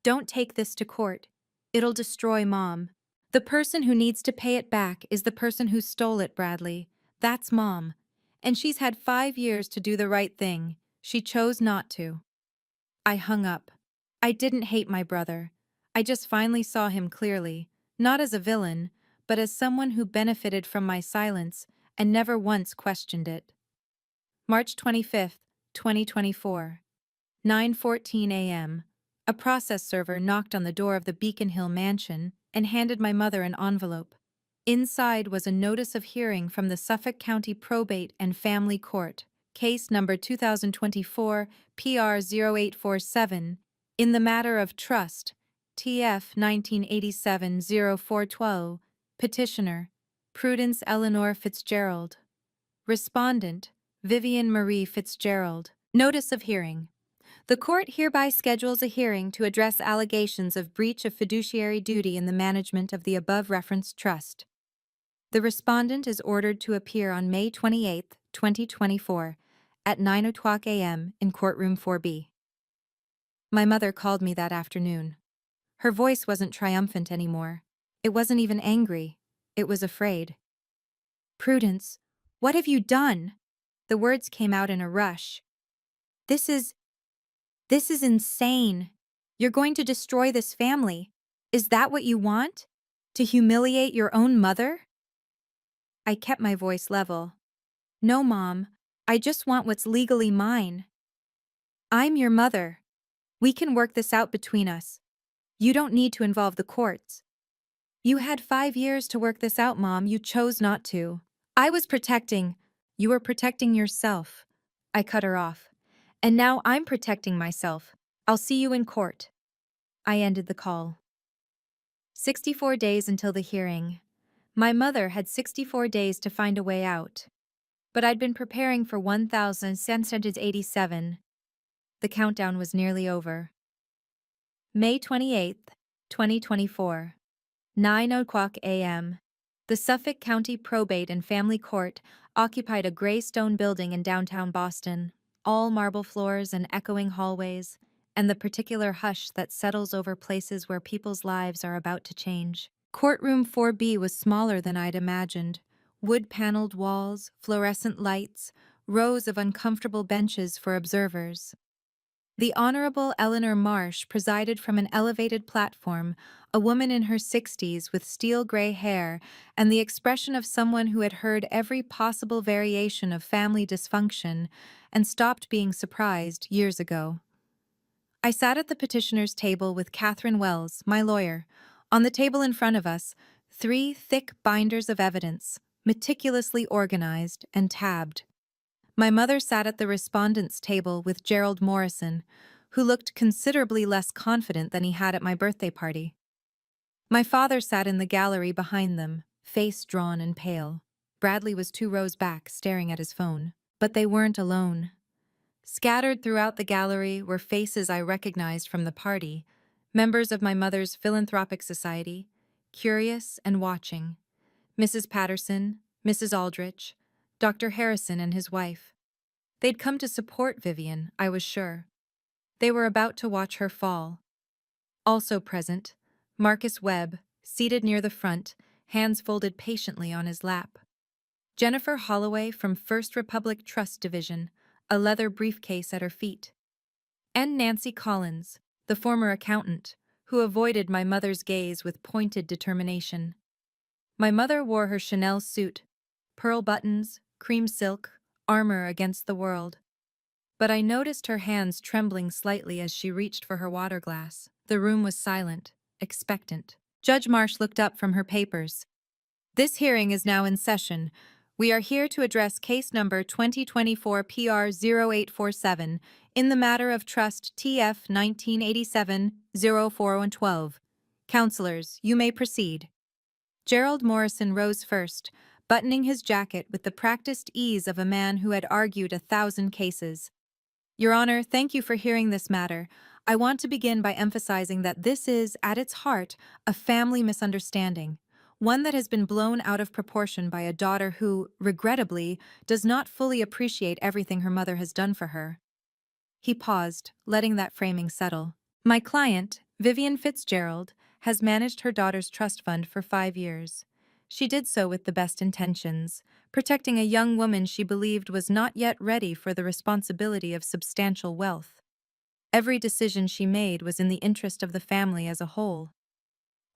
don't take this to court. It'll destroy Mom. The person who needs to pay it back is the person who stole it, Bradley. That's Mom. And she's had 5 years to do the right thing. She chose not to. I hung up. I didn't hate my brother. I just finally saw him clearly, not as a villain, but as someone who benefited from my silence and never once questioned it. March 25th, 2024. 9:14 a.m. A process server knocked on the door of the Beacon Hill mansion and handed my mother an envelope. Inside was a notice of hearing from the Suffolk County Probate and Family Court, case number 2024 PR 0847, in the matter of trust, TF 1987-0412, petitioner, Prudence Eleanor Fitzgerald. Respondent, Vivian Marie Fitzgerald. Notice of hearing. The court hereby schedules a hearing to address allegations of breach of fiduciary duty in the management of the above-referenced trust. The respondent is ordered to appear on May 28, 2024, at 9:00 a.m. in courtroom 4B. My mother called me that afternoon. Her voice wasn't triumphant anymore. It wasn't even angry. It was afraid. Prudence, what have you done? The words came out in a rush. This is insane. You're going to destroy this family. Is that what you want? To humiliate your own mother? I kept my voice level. No, Mom. I just want what's legally mine. I'm your mother. We can work this out between us. You don't need to involve the courts. You had 5 years to work this out, Mom. You chose not to. You were protecting yourself. I cut her off. And now I'm protecting myself. I'll see you in court. I ended the call. 64 days until the hearing. My mother had 64 days to find a way out. But I'd been preparing for 1,687. The countdown was nearly over. May 28th, 2024. 9:00 a.m. The Suffolk County Probate and Family Court occupied a gray stone building in downtown Boston, all marble floors and echoing hallways, and the particular hush that settles over places where people's lives are about to change. Courtroom 4B was smaller than I'd imagined. Wood-paneled walls, fluorescent lights, rows of uncomfortable benches for observers. The Honorable Eleanor Marsh presided from an elevated platform, a woman in her 60s with steel gray hair and the expression of someone who had heard every possible variation of family dysfunction and stopped being surprised years ago. I sat at the petitioner's table with Catherine Wells, my lawyer. On the table in front of us, 3 thick binders of evidence, meticulously organized and tabbed. My mother sat at the respondent's table with Gerald Morrison, who looked considerably less confident than he had at my birthday party. My father sat in the gallery behind them, face drawn and pale. Bradley was 2 rows back, staring at his phone. But they weren't alone. Scattered throughout the gallery were faces I recognized from the party, members of my mother's philanthropic society, curious and watching. Mrs. Patterson, Mrs. Aldrich, Dr. Harrison and his wife. They'd come to support Vivian, I was sure. They were about to watch her fall. Also present, Marcus Webb, seated near the front, hands folded patiently on his lap. Jennifer Holloway from First Republic Trust Division, a leather briefcase at her feet. And Nancy Collins, the former accountant, who avoided my mother's gaze with pointed determination. My mother wore her Chanel suit, pearl buttons, cream silk, armor against the world. But I noticed her hands trembling slightly as she reached for her water glass. The room was silent, expectant. Judge Marsh looked up from her papers. This hearing is now in session. We are here to address case number 2024 PR 0847 in the matter of Trust TF 1987-0412. Counselors, you may proceed. Gerald Morrison rose first, buttoning his jacket with the practiced ease of a man who had argued 1,000 cases. Your Honor, thank you for hearing this matter. I want to begin by emphasizing that this is, at its heart, a family misunderstanding, one that has been blown out of proportion by a daughter who, regrettably, does not fully appreciate everything her mother has done for her. He paused, letting that framing settle. My client, Vivian Fitzgerald, has managed her daughter's trust fund for 5 years. She did so with the best intentions, protecting a young woman she believed was not yet ready for the responsibility of substantial wealth. Every decision she made was in the interest of the family as a whole.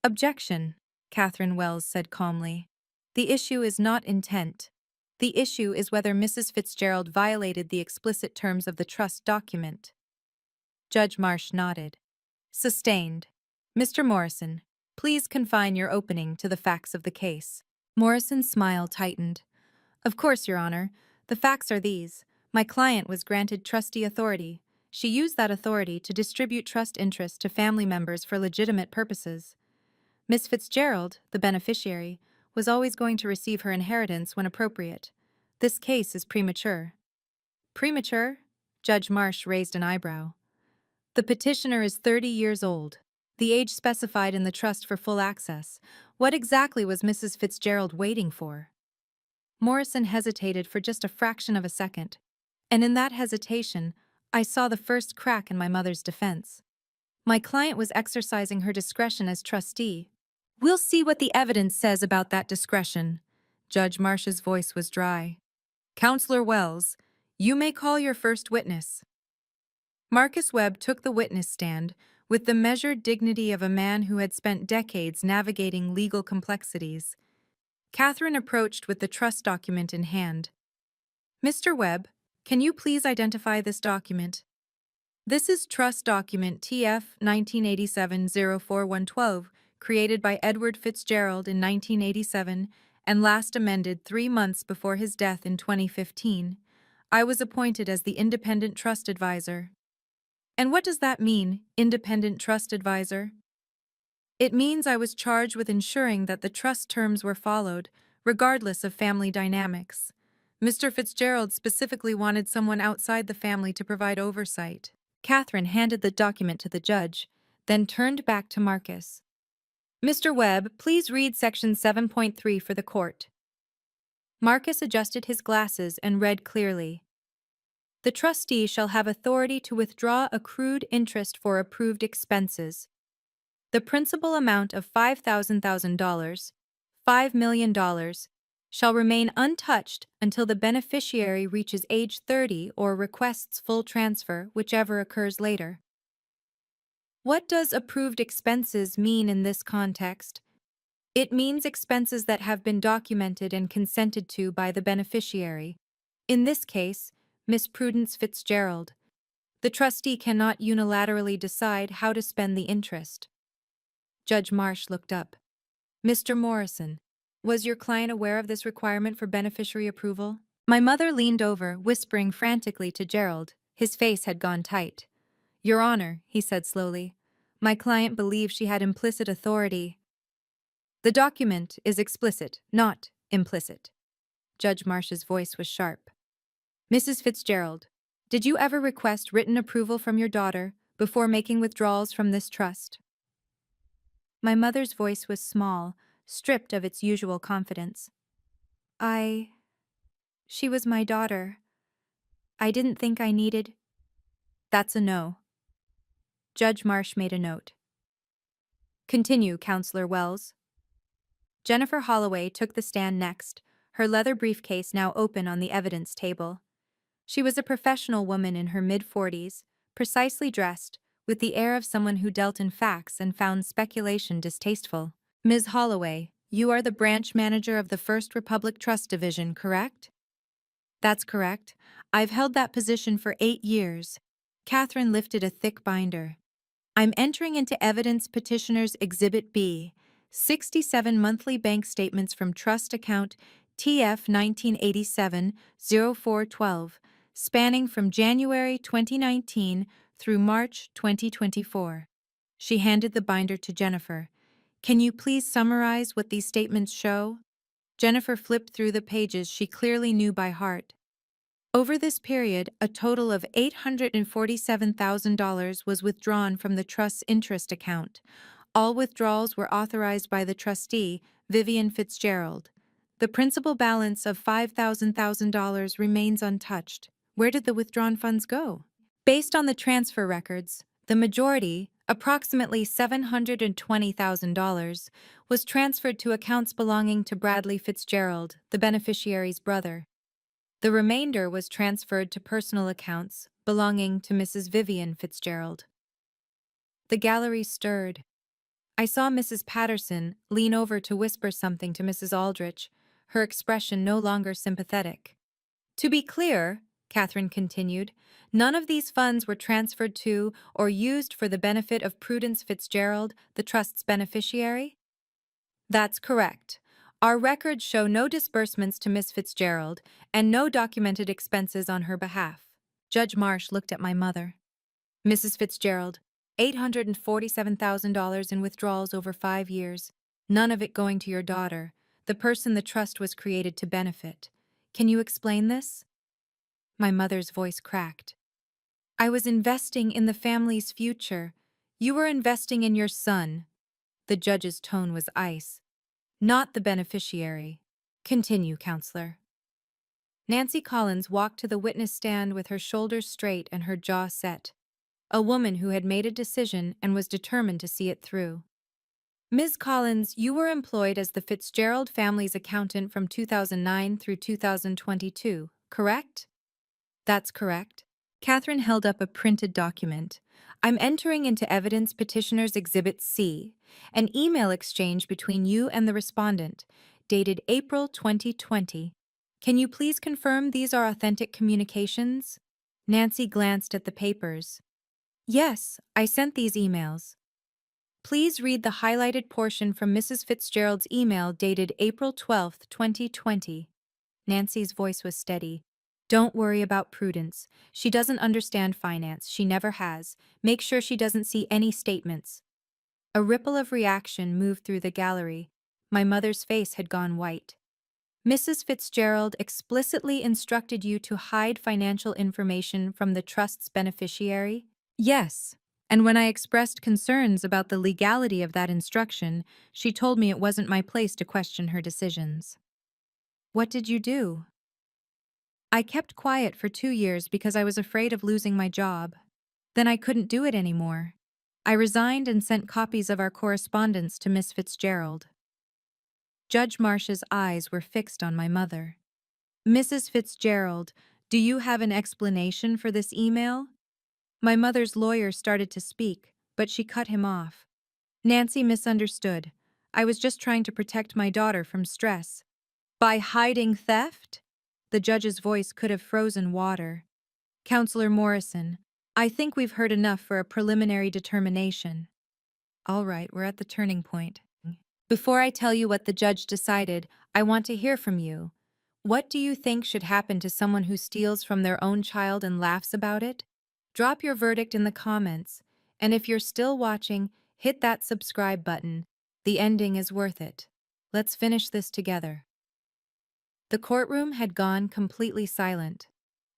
Objection, Catherine Wells said calmly. The issue is not intent. The issue is whether Mrs. Fitzgerald violated the explicit terms of the trust document. Judge Marsh nodded. Sustained. Mr. Morrison, please confine your opening to the facts of the case. Morrison's smile tightened. Of course, Your Honor. The facts are these. My client was granted trustee authority. She used that authority to distribute trust interest to family members for legitimate purposes. Miss Fitzgerald, the beneficiary, was always going to receive her inheritance when appropriate. This case is premature. Premature? Judge Marsh raised an eyebrow. The petitioner is 30 years old, the age specified in the trust for full access. What exactly was Mrs. Fitzgerald waiting for? Morrison hesitated for just a fraction of a second, and in that hesitation, I saw the first crack in my mother's defense. My client was exercising her discretion as trustee. We'll see what the evidence says about that discretion. Judge Marsh's voice was dry. Counselor Wells, you may call your first witness. Marcus Webb took the witness stand with the measured dignity of a man who had spent decades navigating legal complexities. Catherine approached with the trust document in hand. Mr. Webb, can you please identify this document? This is Trust Document TF 1987-04112, created by Edward Fitzgerald in 1987 and last amended 3 months before his death in 2015. I was appointed as the independent trust advisor. And what does that mean, independent trust advisor? It means I was charged with ensuring that the trust terms were followed, regardless of family dynamics. Mr. Fitzgerald specifically wanted someone outside the family to provide oversight. Catherine handed the document to the judge, then turned back to Marcus. Mr. Webb, please read Section 7.3 for the court. Marcus adjusted his glasses and read clearly. The trustee shall have authority to withdraw accrued interest for approved expenses. The principal amount of $5,000, $5 million, shall remain untouched until the beneficiary reaches age 30 or requests full transfer, whichever occurs later. What does approved expenses mean in this context? It means expenses that have been documented and consented to by the beneficiary. In this case, Miss Prudence Fitzgerald. The trustee cannot unilaterally decide how to spend the interest. Judge Marsh looked up. Mr. Morrison, was your client aware of this requirement for beneficiary approval? My mother leaned over, whispering frantically to Gerald. His face had gone tight. Your Honor, he said slowly, my client believed she had implicit authority. The document is explicit, not implicit. Judge Marsh's voice was sharp. Mrs. Fitzgerald, did you ever request written approval from your daughter before making withdrawals from this trust? My mother's voice was small, stripped of its usual confidence. She was my daughter. I didn't think I needed. That's a no. Judge Marsh made a note. Continue, Counselor Wells. Jennifer Holloway took the stand next, her leather briefcase now open on the evidence table. She was a professional woman in her mid-40s, precisely dressed, with the air of someone who dealt in facts and found speculation distasteful. Ms. Holloway, you are the branch manager of the First Republic Trust Division, correct? That's correct. I've held that position for 8 years. Catherine lifted a thick binder. I'm entering into evidence petitioner's Exhibit B, 67 monthly bank statements from trust account TF 1987-0412, spanning from January 2019 through March 2024. She handed the binder to Jennifer. Can you please summarize what these statements show? Jennifer flipped through the pages she clearly knew by heart. Over this period, a total of $847,000 was withdrawn from the trust's interest account. All withdrawals were authorized by the trustee, Vivian Fitzgerald. The principal balance of $5,000 remains untouched. Where did the withdrawn funds go? Based on the transfer records, the majority, approximately $720,000, was transferred to accounts belonging to Bradley Fitzgerald, the beneficiary's brother. The remainder was transferred to personal accounts belonging to Mrs. Vivian Fitzgerald. The gallery stirred. I saw Mrs. Patterson lean over to whisper something to Mrs. Aldrich, her expression no longer sympathetic. To be clear, Catherine continued, none of these funds were transferred to or used for the benefit of Prudence Fitzgerald, the trust's beneficiary? That's correct. Our records show no disbursements to Miss Fitzgerald and no documented expenses on her behalf. Judge Marsh looked at my mother. Mrs. Fitzgerald, $847,000 in withdrawals over 5 years, none of it going to your daughter, the person the trust was created to benefit. Can you explain this? My mother's voice cracked. I was investing in the family's future. You were investing in your son. The judge's tone was ice. Not the beneficiary. Continue, counselor. Nancy Collins walked to the witness stand with her shoulders straight and her jaw set. A woman who had made a decision and was determined to see it through. Ms. Collins, you were employed as the Fitzgerald family's accountant from 2009 through 2022, correct? That's correct. Catherine held up a printed document. I'm entering into evidence petitioner's Exhibit C, an email exchange between you and the respondent, dated April 2020. Can you please confirm these are authentic communications? Nancy glanced at the papers. Yes, I sent these emails. Please read the highlighted portion from Mrs. Fitzgerald's email dated April 12, 2020. Nancy's voice was steady. Don't worry about Prudence. She doesn't understand finance. She never has. Make sure she doesn't see any statements. A ripple of reaction moved through the gallery. My mother's face had gone white. Mrs. Fitzgerald explicitly instructed you to hide financial information from the trust's beneficiary? Yes. And when I expressed concerns about the legality of that instruction, she told me it wasn't my place to question her decisions. What did you do? I kept quiet for 2 years because I was afraid of losing my job. Then I couldn't do it anymore. I resigned and sent copies of our correspondence to Miss Fitzgerald. Judge Marsh's eyes were fixed on my mother. Mrs. Fitzgerald, do you have an explanation for this email? My mother's lawyer started to speak, but she cut him off. Nancy misunderstood. I was just trying to protect my daughter from stress. By hiding theft? The judge's voice could have frozen water. Counselor Morrison, I think we've heard enough for a preliminary determination. All right, we're at the turning point. Before I tell you what the judge decided, I want to hear from you. What do you think should happen to someone who steals from their own child and laughs about it? Drop your verdict in the comments, and if you're still watching, hit that subscribe button. The ending is worth it. Let's finish this together. The courtroom had gone completely silent.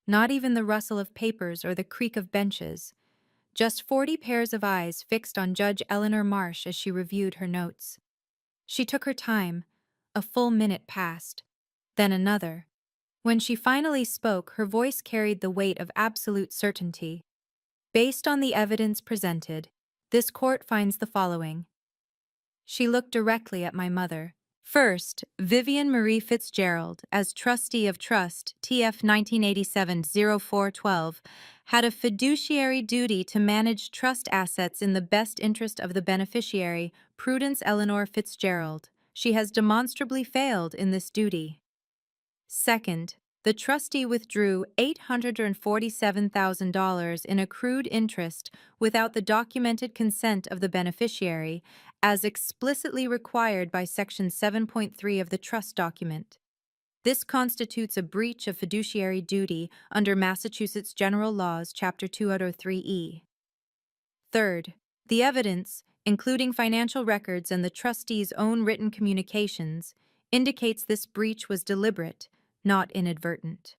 Not even the rustle of papers or the creak of benches. Just 40 pairs of eyes fixed on Judge Eleanor Marsh as she reviewed her notes. She took her time. A full minute passed. Then another. When she finally spoke, her voice carried the weight of absolute certainty. Based on the evidence presented, this court finds the following. She looked directly at my mother. First, Vivian Marie Fitzgerald, as trustee of trust TF 1987-0412, had a fiduciary duty to manage trust assets in the best interest of the beneficiary, Prudence Eleanor Fitzgerald. She has demonstrably failed in this duty. Second, the trustee withdrew $847,000 in accrued interest without the documented consent of the beneficiary, as explicitly required by Section 7.3 of the trust document. This constitutes a breach of fiduciary duty under Massachusetts General Laws, Chapter 203E. Third, the evidence, including financial records and the trustee's own written communications, indicates this breach was deliberate, not inadvertent.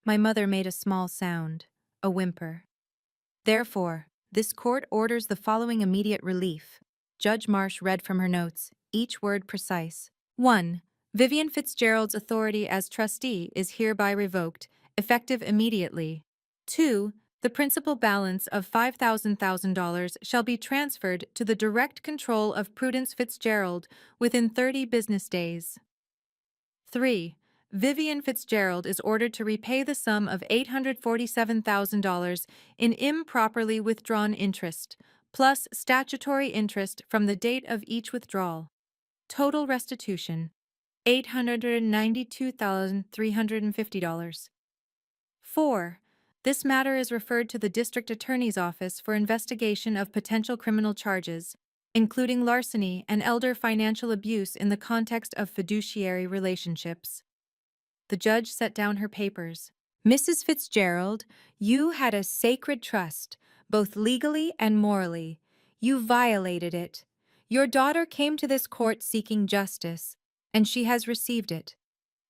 My mother made a small sound, a whimper. Therefore, this court orders the following immediate relief. Judge Marsh read from her notes, each word precise. 1. Vivian Fitzgerald's authority as trustee is hereby revoked, effective immediately. 2. The principal balance of $5,000 shall be transferred to the direct control of Prudence Fitzgerald within 30 business days. 3. Vivian Fitzgerald is ordered to repay the sum of $847,000 in improperly withdrawn interest, plus statutory interest from the date of each withdrawal. Total restitution, $892,350. 4. This matter is referred to the District Attorney's Office for investigation of potential criminal charges, including larceny and elder financial abuse in the context of fiduciary relationships. The judge set down her papers. Mrs. Fitzgerald, you had a sacred trust, both legally and morally. You violated it. Your daughter came to this court seeking justice, and she has received it.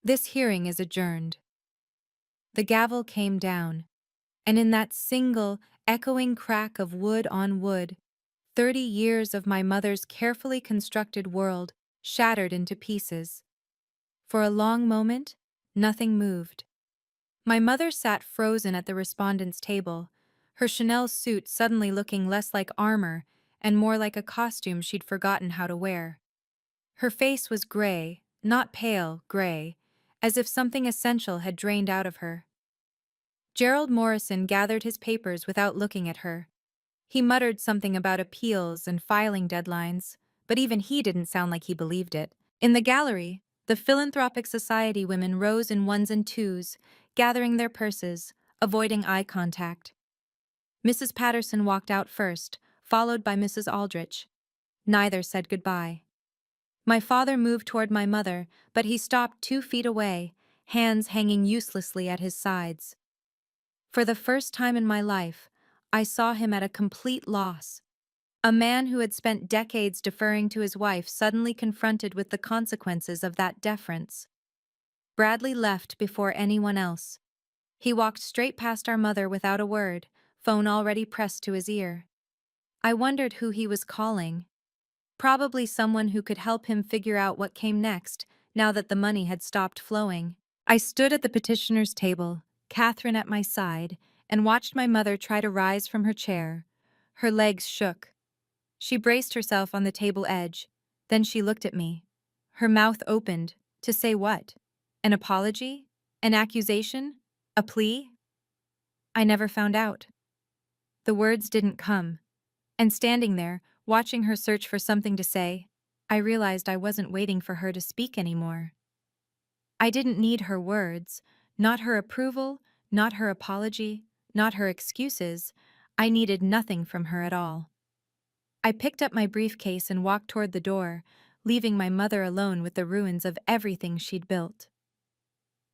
This hearing is adjourned. The gavel came down, and in that single, echoing crack of wood on wood, 30 years of my mother's carefully constructed world shattered into pieces. For a long moment, nothing moved. My mother sat frozen at the respondent's table, her Chanel suit suddenly looking less like armor and more like a costume she'd forgotten how to wear. Her face was gray, not pale gray, as if something essential had drained out of her. Gerald Morrison gathered his papers without looking at her. He muttered something about appeals and filing deadlines, but even he didn't sound like he believed it. In the gallery, the Philanthropic Society women rose in ones and twos, gathering their purses, avoiding eye contact. Mrs. Patterson walked out first, followed by Mrs. Aldrich. Neither said goodbye. My father moved toward my mother, but he stopped 2 feet away, hands hanging uselessly at his sides. For the first time in my life, I saw him at a complete loss. A man who had spent decades deferring to his wife suddenly confronted with the consequences of that deference. Bradley left before anyone else. He walked straight past our mother without a word, phone already pressed to his ear. I wondered who he was calling. Probably someone who could help him figure out what came next, now that the money had stopped flowing. I stood at the petitioner's table, Catherine at my side, and watched my mother try to rise from her chair. Her legs shook. She braced herself on the table edge. Then she looked at me. Her mouth opened. To say what? An apology? An accusation? A plea? I never found out. The words didn't come. And standing there, watching her search for something to say, I realized I wasn't waiting for her to speak anymore. I didn't need her words, not her approval, not her apology, not her excuses. I needed nothing from her at all. I picked up my briefcase and walked toward the door, leaving my mother alone with the ruins of everything she'd built.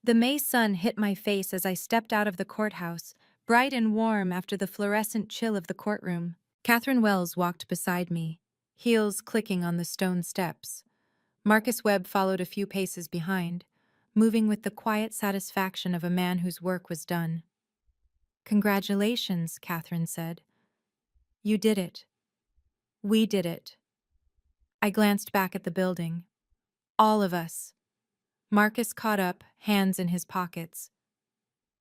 The May sun hit my face as I stepped out of the courthouse, bright and warm after the fluorescent chill of the courtroom. Catherine Wells walked beside me, heels clicking on the stone steps. Marcus Webb followed a few paces behind, moving with the quiet satisfaction of a man whose work was done. "Congratulations," Catherine said. "You did it. We did it." I glanced back at the building. All of us. Marcus caught up, hands in his pockets.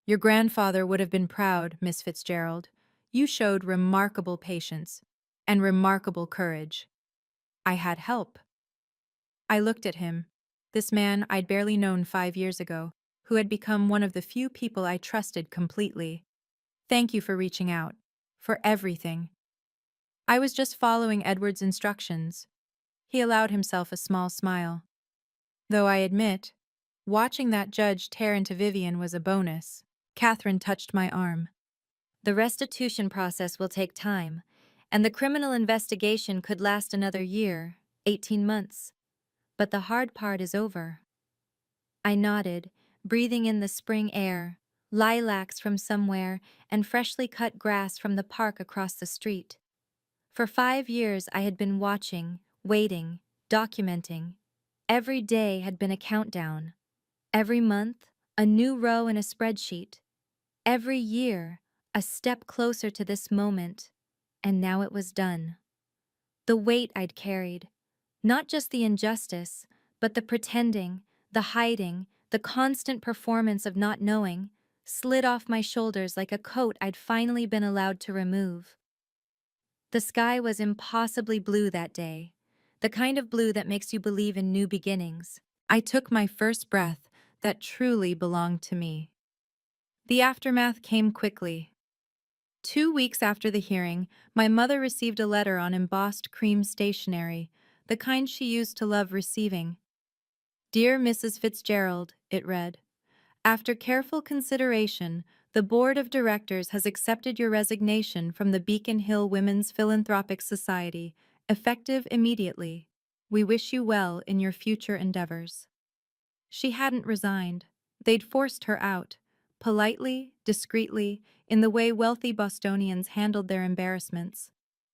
"Your grandfather would have been proud, Miss Fitzgerald. You showed remarkable patience and remarkable courage." I had help. I looked at him, this man I'd barely known 5 years ago, who had become one of the few people I trusted completely. Thank you for reaching out. For everything. I was just following Edward's instructions. He allowed himself a small smile. Though I admit, watching that judge tear into Vivian was a bonus. Catherine touched my arm. The restitution process will take time, and the criminal investigation could last another year, 18 months. But the hard part is over. I nodded, breathing in the spring air, lilacs from somewhere, and freshly cut grass from the park across the street. For 5 years I had been watching, waiting, documenting. Every day had been a countdown. Every month, a new row in a spreadsheet. Every year, a step closer to this moment. And now it was done. The weight I'd carried. Not just the injustice, but the pretending, the hiding, the constant performance of not knowing, slid off my shoulders like a coat I'd finally been allowed to remove. The sky was impossibly blue that day, the kind of blue that makes you believe in new beginnings. I took my first breath that truly belonged to me. The aftermath came quickly. 2 weeks after the hearing, my mother received a letter on embossed cream stationery, the kind she used to love receiving. Dear Mrs. Fitzgerald, it read, after careful consideration, the Board of Directors has accepted your resignation from the Beacon Hill Women's Philanthropic Society, effective immediately. We wish you well in your future endeavors. She hadn't resigned. They'd forced her out, politely, discreetly, in the way wealthy Bostonians handled their embarrassments.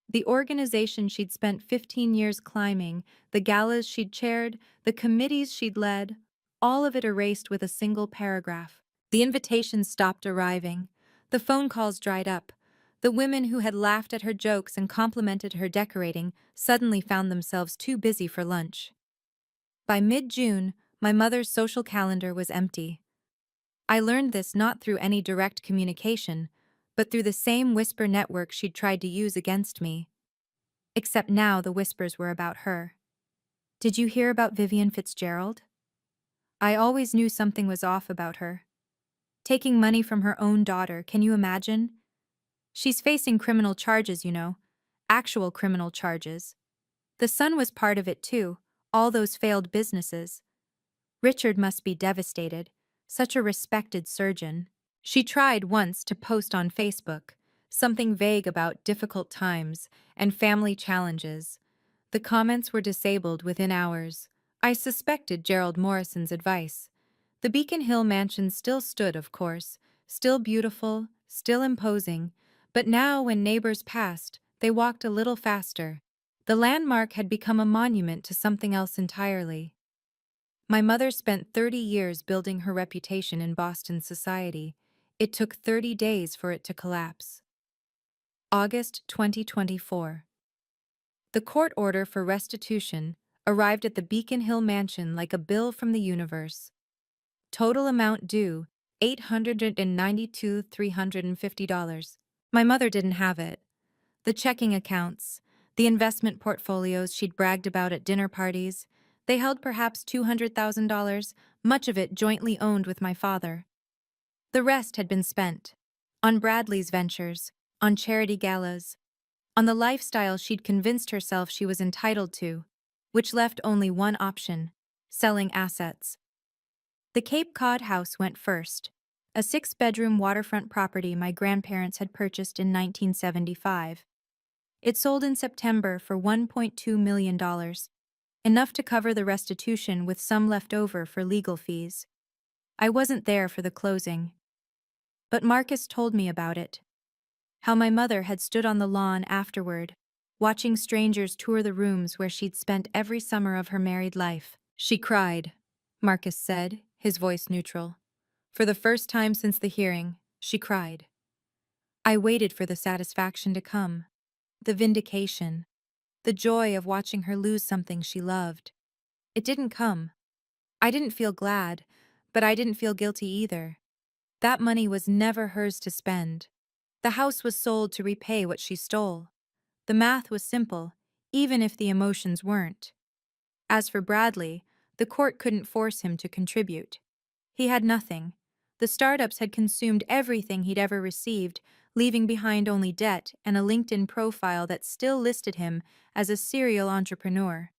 The organization she'd spent 15 years climbing, the galas she'd chaired, the committees she'd led, all of it erased with a single paragraph. The invitations stopped arriving. The phone calls dried up. The women who had laughed at her jokes and complimented her decorating suddenly found themselves too busy for lunch. By mid-June, my mother's social calendar was empty. I learned this not through any direct communication, but through the same whisper network she'd tried to use against me. Except now the whispers were about her. Did you hear about Vivian Fitzgerald? I always knew something was off about her. Taking money from her own daughter, can you imagine? She's facing criminal charges, you know. Actual criminal charges. The son was part of it too, all those failed businesses. Richard must be devastated. Such a respected surgeon. She tried once to post on Facebook, something vague about difficult times and family challenges. The comments were disabled within hours. I suspected Gerald Morrison's advice. The Beacon Hill mansion still stood, of course, still beautiful, still imposing, but now when neighbors passed, they walked a little faster. The landmark had become a monument to something else entirely. My mother spent 30 years building her reputation in Boston society. It took 30 days for it to collapse. August 2024. The court order for restitution arrived at the Beacon Hill mansion like a bill from the universe. Total amount due, $892,350. My mother didn't have it. The checking accounts, the investment portfolios she'd bragged about at dinner parties, they held perhaps $200,000, much of it jointly owned with my father. The rest had been spent on Bradley's ventures, on charity galas, on the lifestyle she'd convinced herself she was entitled to, which left only one option: selling assets. The Cape Cod house went first, a 6-bedroom waterfront property my grandparents had purchased in 1975. It sold in September for $1.2 million, enough to cover the restitution with some left over for legal fees. I wasn't there for the closing, but Marcus told me about it. How my mother had stood on the lawn afterward, watching strangers tour the rooms where she'd spent every summer of her married life. She cried, Marcus said, his voice neutral. For the first time since the hearing, she cried. I waited for the satisfaction to come, the vindication, the joy of watching her lose something she loved. It didn't come. I didn't feel glad, but I didn't feel guilty either. That money was never hers to spend. The house was sold to repay what she stole. The math was simple, even if the emotions weren't. As for Bradley, the court couldn't force him to contribute. He had nothing. The startups had consumed everything he'd ever received, leaving behind only debt and a LinkedIn profile that still listed him as a serial entrepreneur.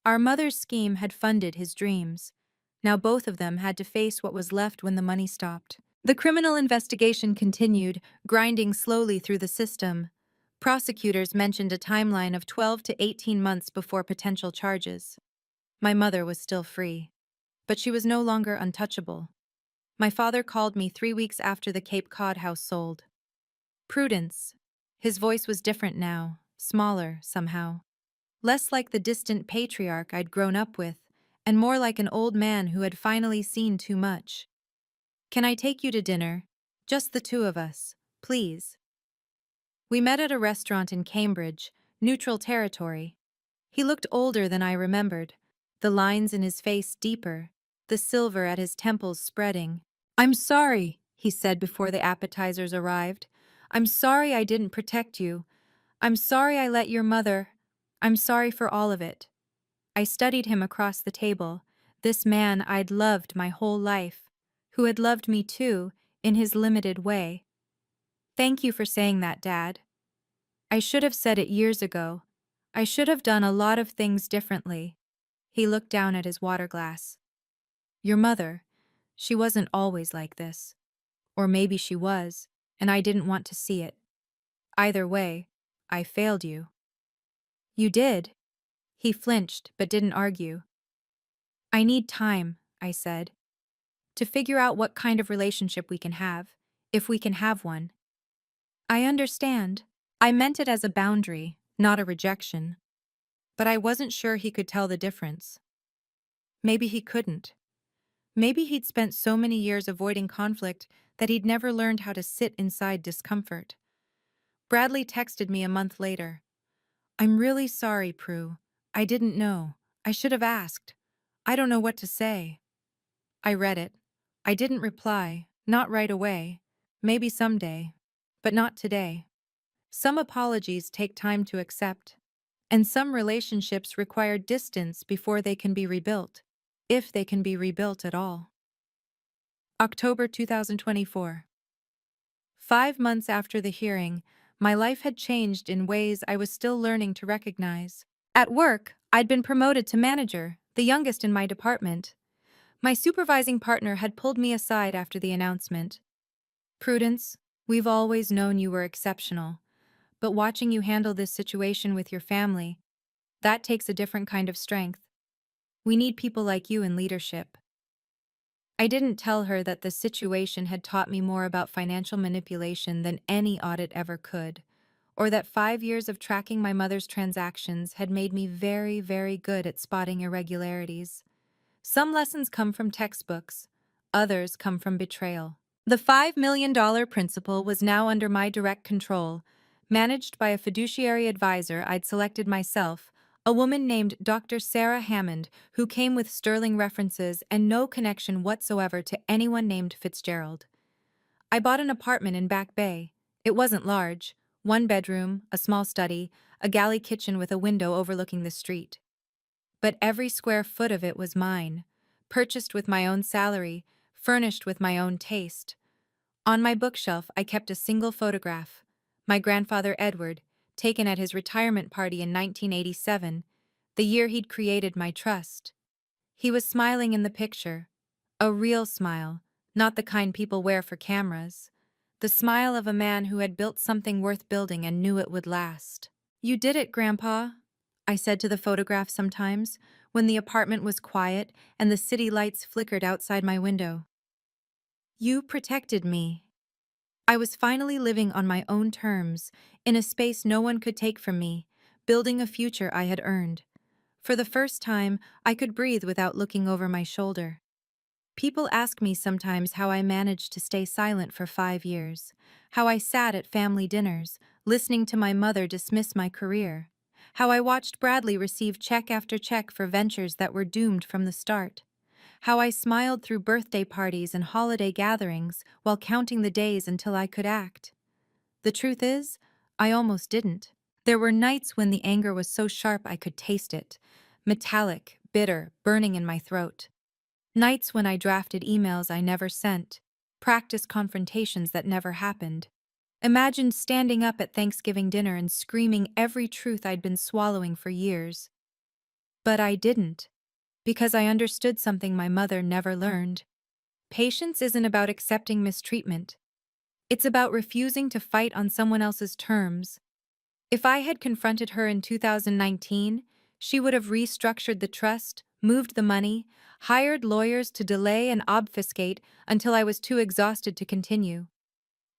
Our mother's scheme had funded his dreams. Now both of them had to face what was left when the money stopped. The criminal investigation continued, grinding slowly through the system. Prosecutors mentioned a timeline of 12 to 18 months before potential charges. My mother was still free, but she was no longer untouchable. My father called me 3 weeks after the Cape Cod house sold. Prudence. His voice was different now, smaller, somehow. Less like the distant patriarch I'd grown up with, and more like an old man who had finally seen too much. Can I take you to dinner? Just the two of us, please. We met at a restaurant in Cambridge, neutral territory. He looked older than I remembered, the lines in his face deeper, the silver at his temples spreading. "I'm sorry," he said before the appetizers arrived. "I'm sorry I didn't protect you. I'm sorry I let your mother. I'm sorry for all of it." I studied him across the table, this man I'd loved my whole life, who had loved me too, in his limited way. "Thank you for saying that, Dad. I should have said it years ago. I should have done a lot of things differently." He looked down at his water glass. "Your mother, she wasn't always like this. Or maybe she was, and I didn't want to see it. Either way, I failed you." "You did?" He flinched, but didn't argue. "I need time," I said, "to figure out what kind of relationship we can have, if we can have one." "I understand." I meant it as a boundary, not a rejection. But I wasn't sure he could tell the difference. Maybe he couldn't. Maybe he'd spent so many years avoiding conflict that he'd never learned how to sit inside discomfort. Bradley texted me a month later. "I'm really sorry, Prue. I didn't know. I should have asked. I don't know what to say." I read it. I didn't reply, not right away. Maybe someday. But not today. Some apologies take time to accept. And some relationships require distance before they can be rebuilt, if they can be rebuilt at all. October 2024. 5 months after the hearing, my life had changed in ways I was still learning to recognize. At work, I'd been promoted to manager, the youngest in my department. My supervising partner had pulled me aside after the announcement. "Prudence, we've always known you were exceptional, but watching you handle this situation with your family, that takes a different kind of strength. We need people like you in leadership." I didn't tell her that the situation had taught me more about financial manipulation than any audit ever could, or that 5 years of tracking my mother's transactions had made me very, very good at spotting irregularities. Some lessons come from textbooks, others come from betrayal. The $5 million principal was now under my direct control, managed by a fiduciary advisor I'd selected myself, a woman named Dr. Sarah Hammond, who came with sterling references and no connection whatsoever to anyone named Fitzgerald. I bought an apartment in Back Bay. It wasn't large, 1 bedroom, a small study, a galley kitchen with a window overlooking the street. But every square foot of it was mine, purchased with my own salary, furnished with my own taste. On my bookshelf, I kept a single photograph, my grandfather Edward, taken at his retirement party in 1987, the year he'd created my trust. He was smiling in the picture, a real smile, not the kind people wear for cameras, the smile of a man who had built something worth building and knew it would last. "You did it, Grandpa," I said to the photograph sometimes, when the apartment was quiet and the city lights flickered outside my window. "You protected me." I was finally living on my own terms, in a space no one could take from me, building a future I had earned. For the first time, I could breathe without looking over my shoulder. People ask me sometimes how I managed to stay silent for 5 years, how I sat at family dinners, listening to my mother dismiss my career, how I watched Bradley receive check after check for ventures that were doomed from the start, how I smiled through birthday parties and holiday gatherings while counting the days until I could act. The truth is, I almost didn't. There were nights when the anger was so sharp I could taste it, metallic, bitter, burning in my throat. Nights when I drafted emails I never sent, practiced confrontations that never happened. Imagined standing up at Thanksgiving dinner and screaming every truth I'd been swallowing for years. But I didn't, because I understood something my mother never learned. Patience isn't about accepting mistreatment. It's about refusing to fight on someone else's terms. If I had confronted her in 2019, she would have restructured the trust, moved the money, hired lawyers to delay and obfuscate until I was too exhausted to continue.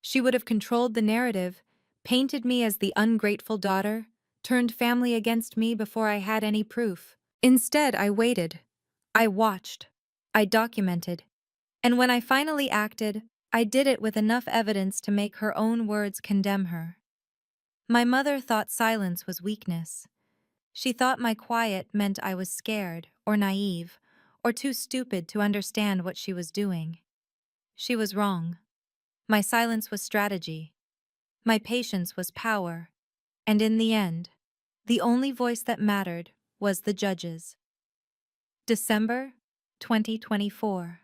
She would have controlled the narrative, painted me as the ungrateful daughter, turned family against me before I had any proof. Instead, I waited. I watched. I documented. And when I finally acted, I did it with enough evidence to make her own words condemn her. My mother thought silence was weakness. She thought my quiet meant I was scared, or naive, or too stupid to understand what she was doing. She was wrong. My silence was strategy. My patience was power. And in the end, the only voice that mattered was the judge's. December 2024.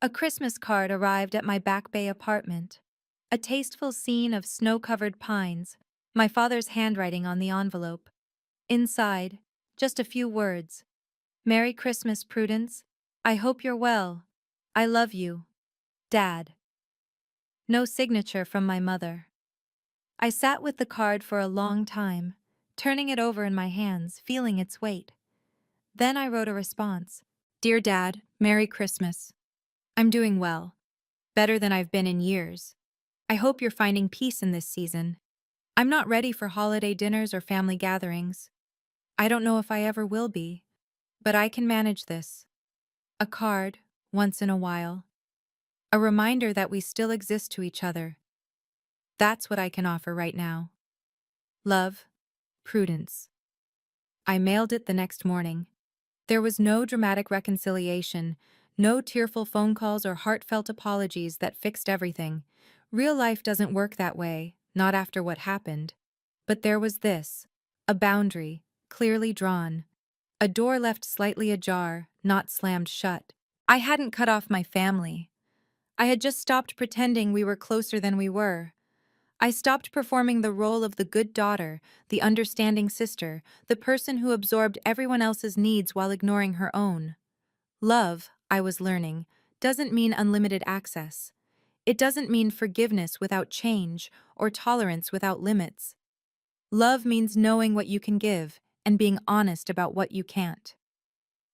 A Christmas card arrived at my Back Bay apartment. A tasteful scene of snow-covered pines, my father's handwriting on the envelope. Inside, just a few words. Merry Christmas, Prudence. I hope you're well. I love you. Dad. No signature from my mother. I sat with the card for a long time, turning it over in my hands, feeling its weight. Then I wrote a response. Dear Dad, Merry Christmas. I'm doing well. Better than I've been in years. I hope you're finding peace in this season. I'm not ready for holiday dinners or family gatherings. I don't know if I ever will be, but I can manage this. A card, once in a while. A reminder that we still exist to each other. That's what I can offer right now. Love, Prudence. I mailed it the next morning. There was no dramatic reconciliation, no tearful phone calls or heartfelt apologies that fixed everything. Real life doesn't work that way, not after what happened. But there was this, a boundary, clearly drawn. A door left slightly ajar, not slammed shut. I hadn't cut off my family. I had just stopped pretending we were closer than we were. I stopped performing the role of the good daughter, the understanding sister, the person who absorbed everyone else's needs while ignoring her own. Love, I was learning, doesn't mean unlimited access. It doesn't mean forgiveness without change or tolerance without limits. Love means knowing what you can give and being honest about what you can't.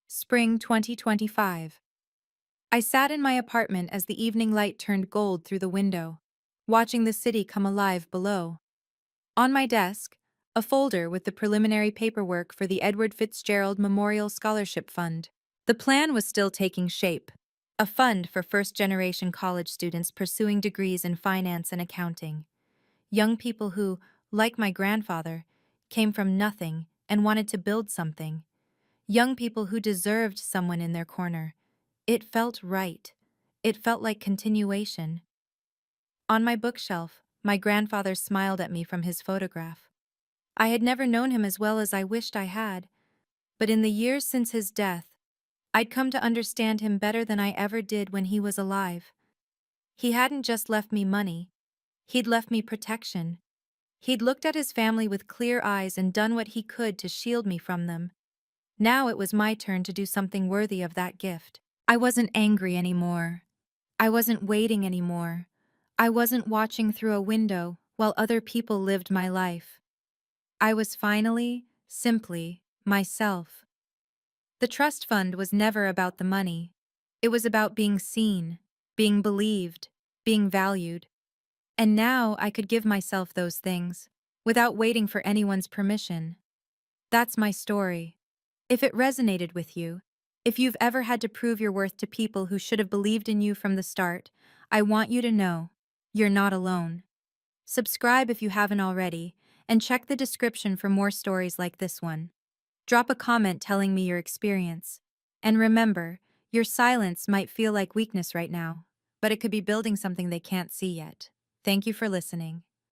Spring 2025. I sat in my apartment as the evening light turned gold through the window, watching the city come alive below. On my desk, a folder with the preliminary paperwork for the Edward Fitzgerald Memorial Scholarship Fund. The plan was still taking shape, a fund for first-generation college students pursuing degrees in finance and accounting. Young people who, like my grandfather, came from nothing and wanted to build something. Young people who deserved someone in their corner. It felt right. It felt like continuation. On my bookshelf, my grandfather smiled at me from his photograph. I had never known him as well as I wished I had, but in the years since his death, I'd come to understand him better than I ever did when he was alive. He hadn't just left me money. He'd left me protection. He'd looked at his family with clear eyes and done what he could to shield me from them. Now it was my turn to do something worthy of that gift. I wasn't angry anymore. I wasn't waiting anymore. I wasn't watching through a window while other people lived my life. I was finally, simply, myself. The trust fund was never about the money. It was about being seen, being believed, being valued. And now I could give myself those things, without waiting for anyone's permission. That's my story. If it resonated with you, if you've ever had to prove your worth to people who should have believed in you from the start, I want you to know, you're not alone. Subscribe if you haven't already, and check the description for more stories like this one. Drop a comment telling me your experience. And remember, your silence might feel like weakness right now, but it could be building something they can't see yet. Thank you for listening.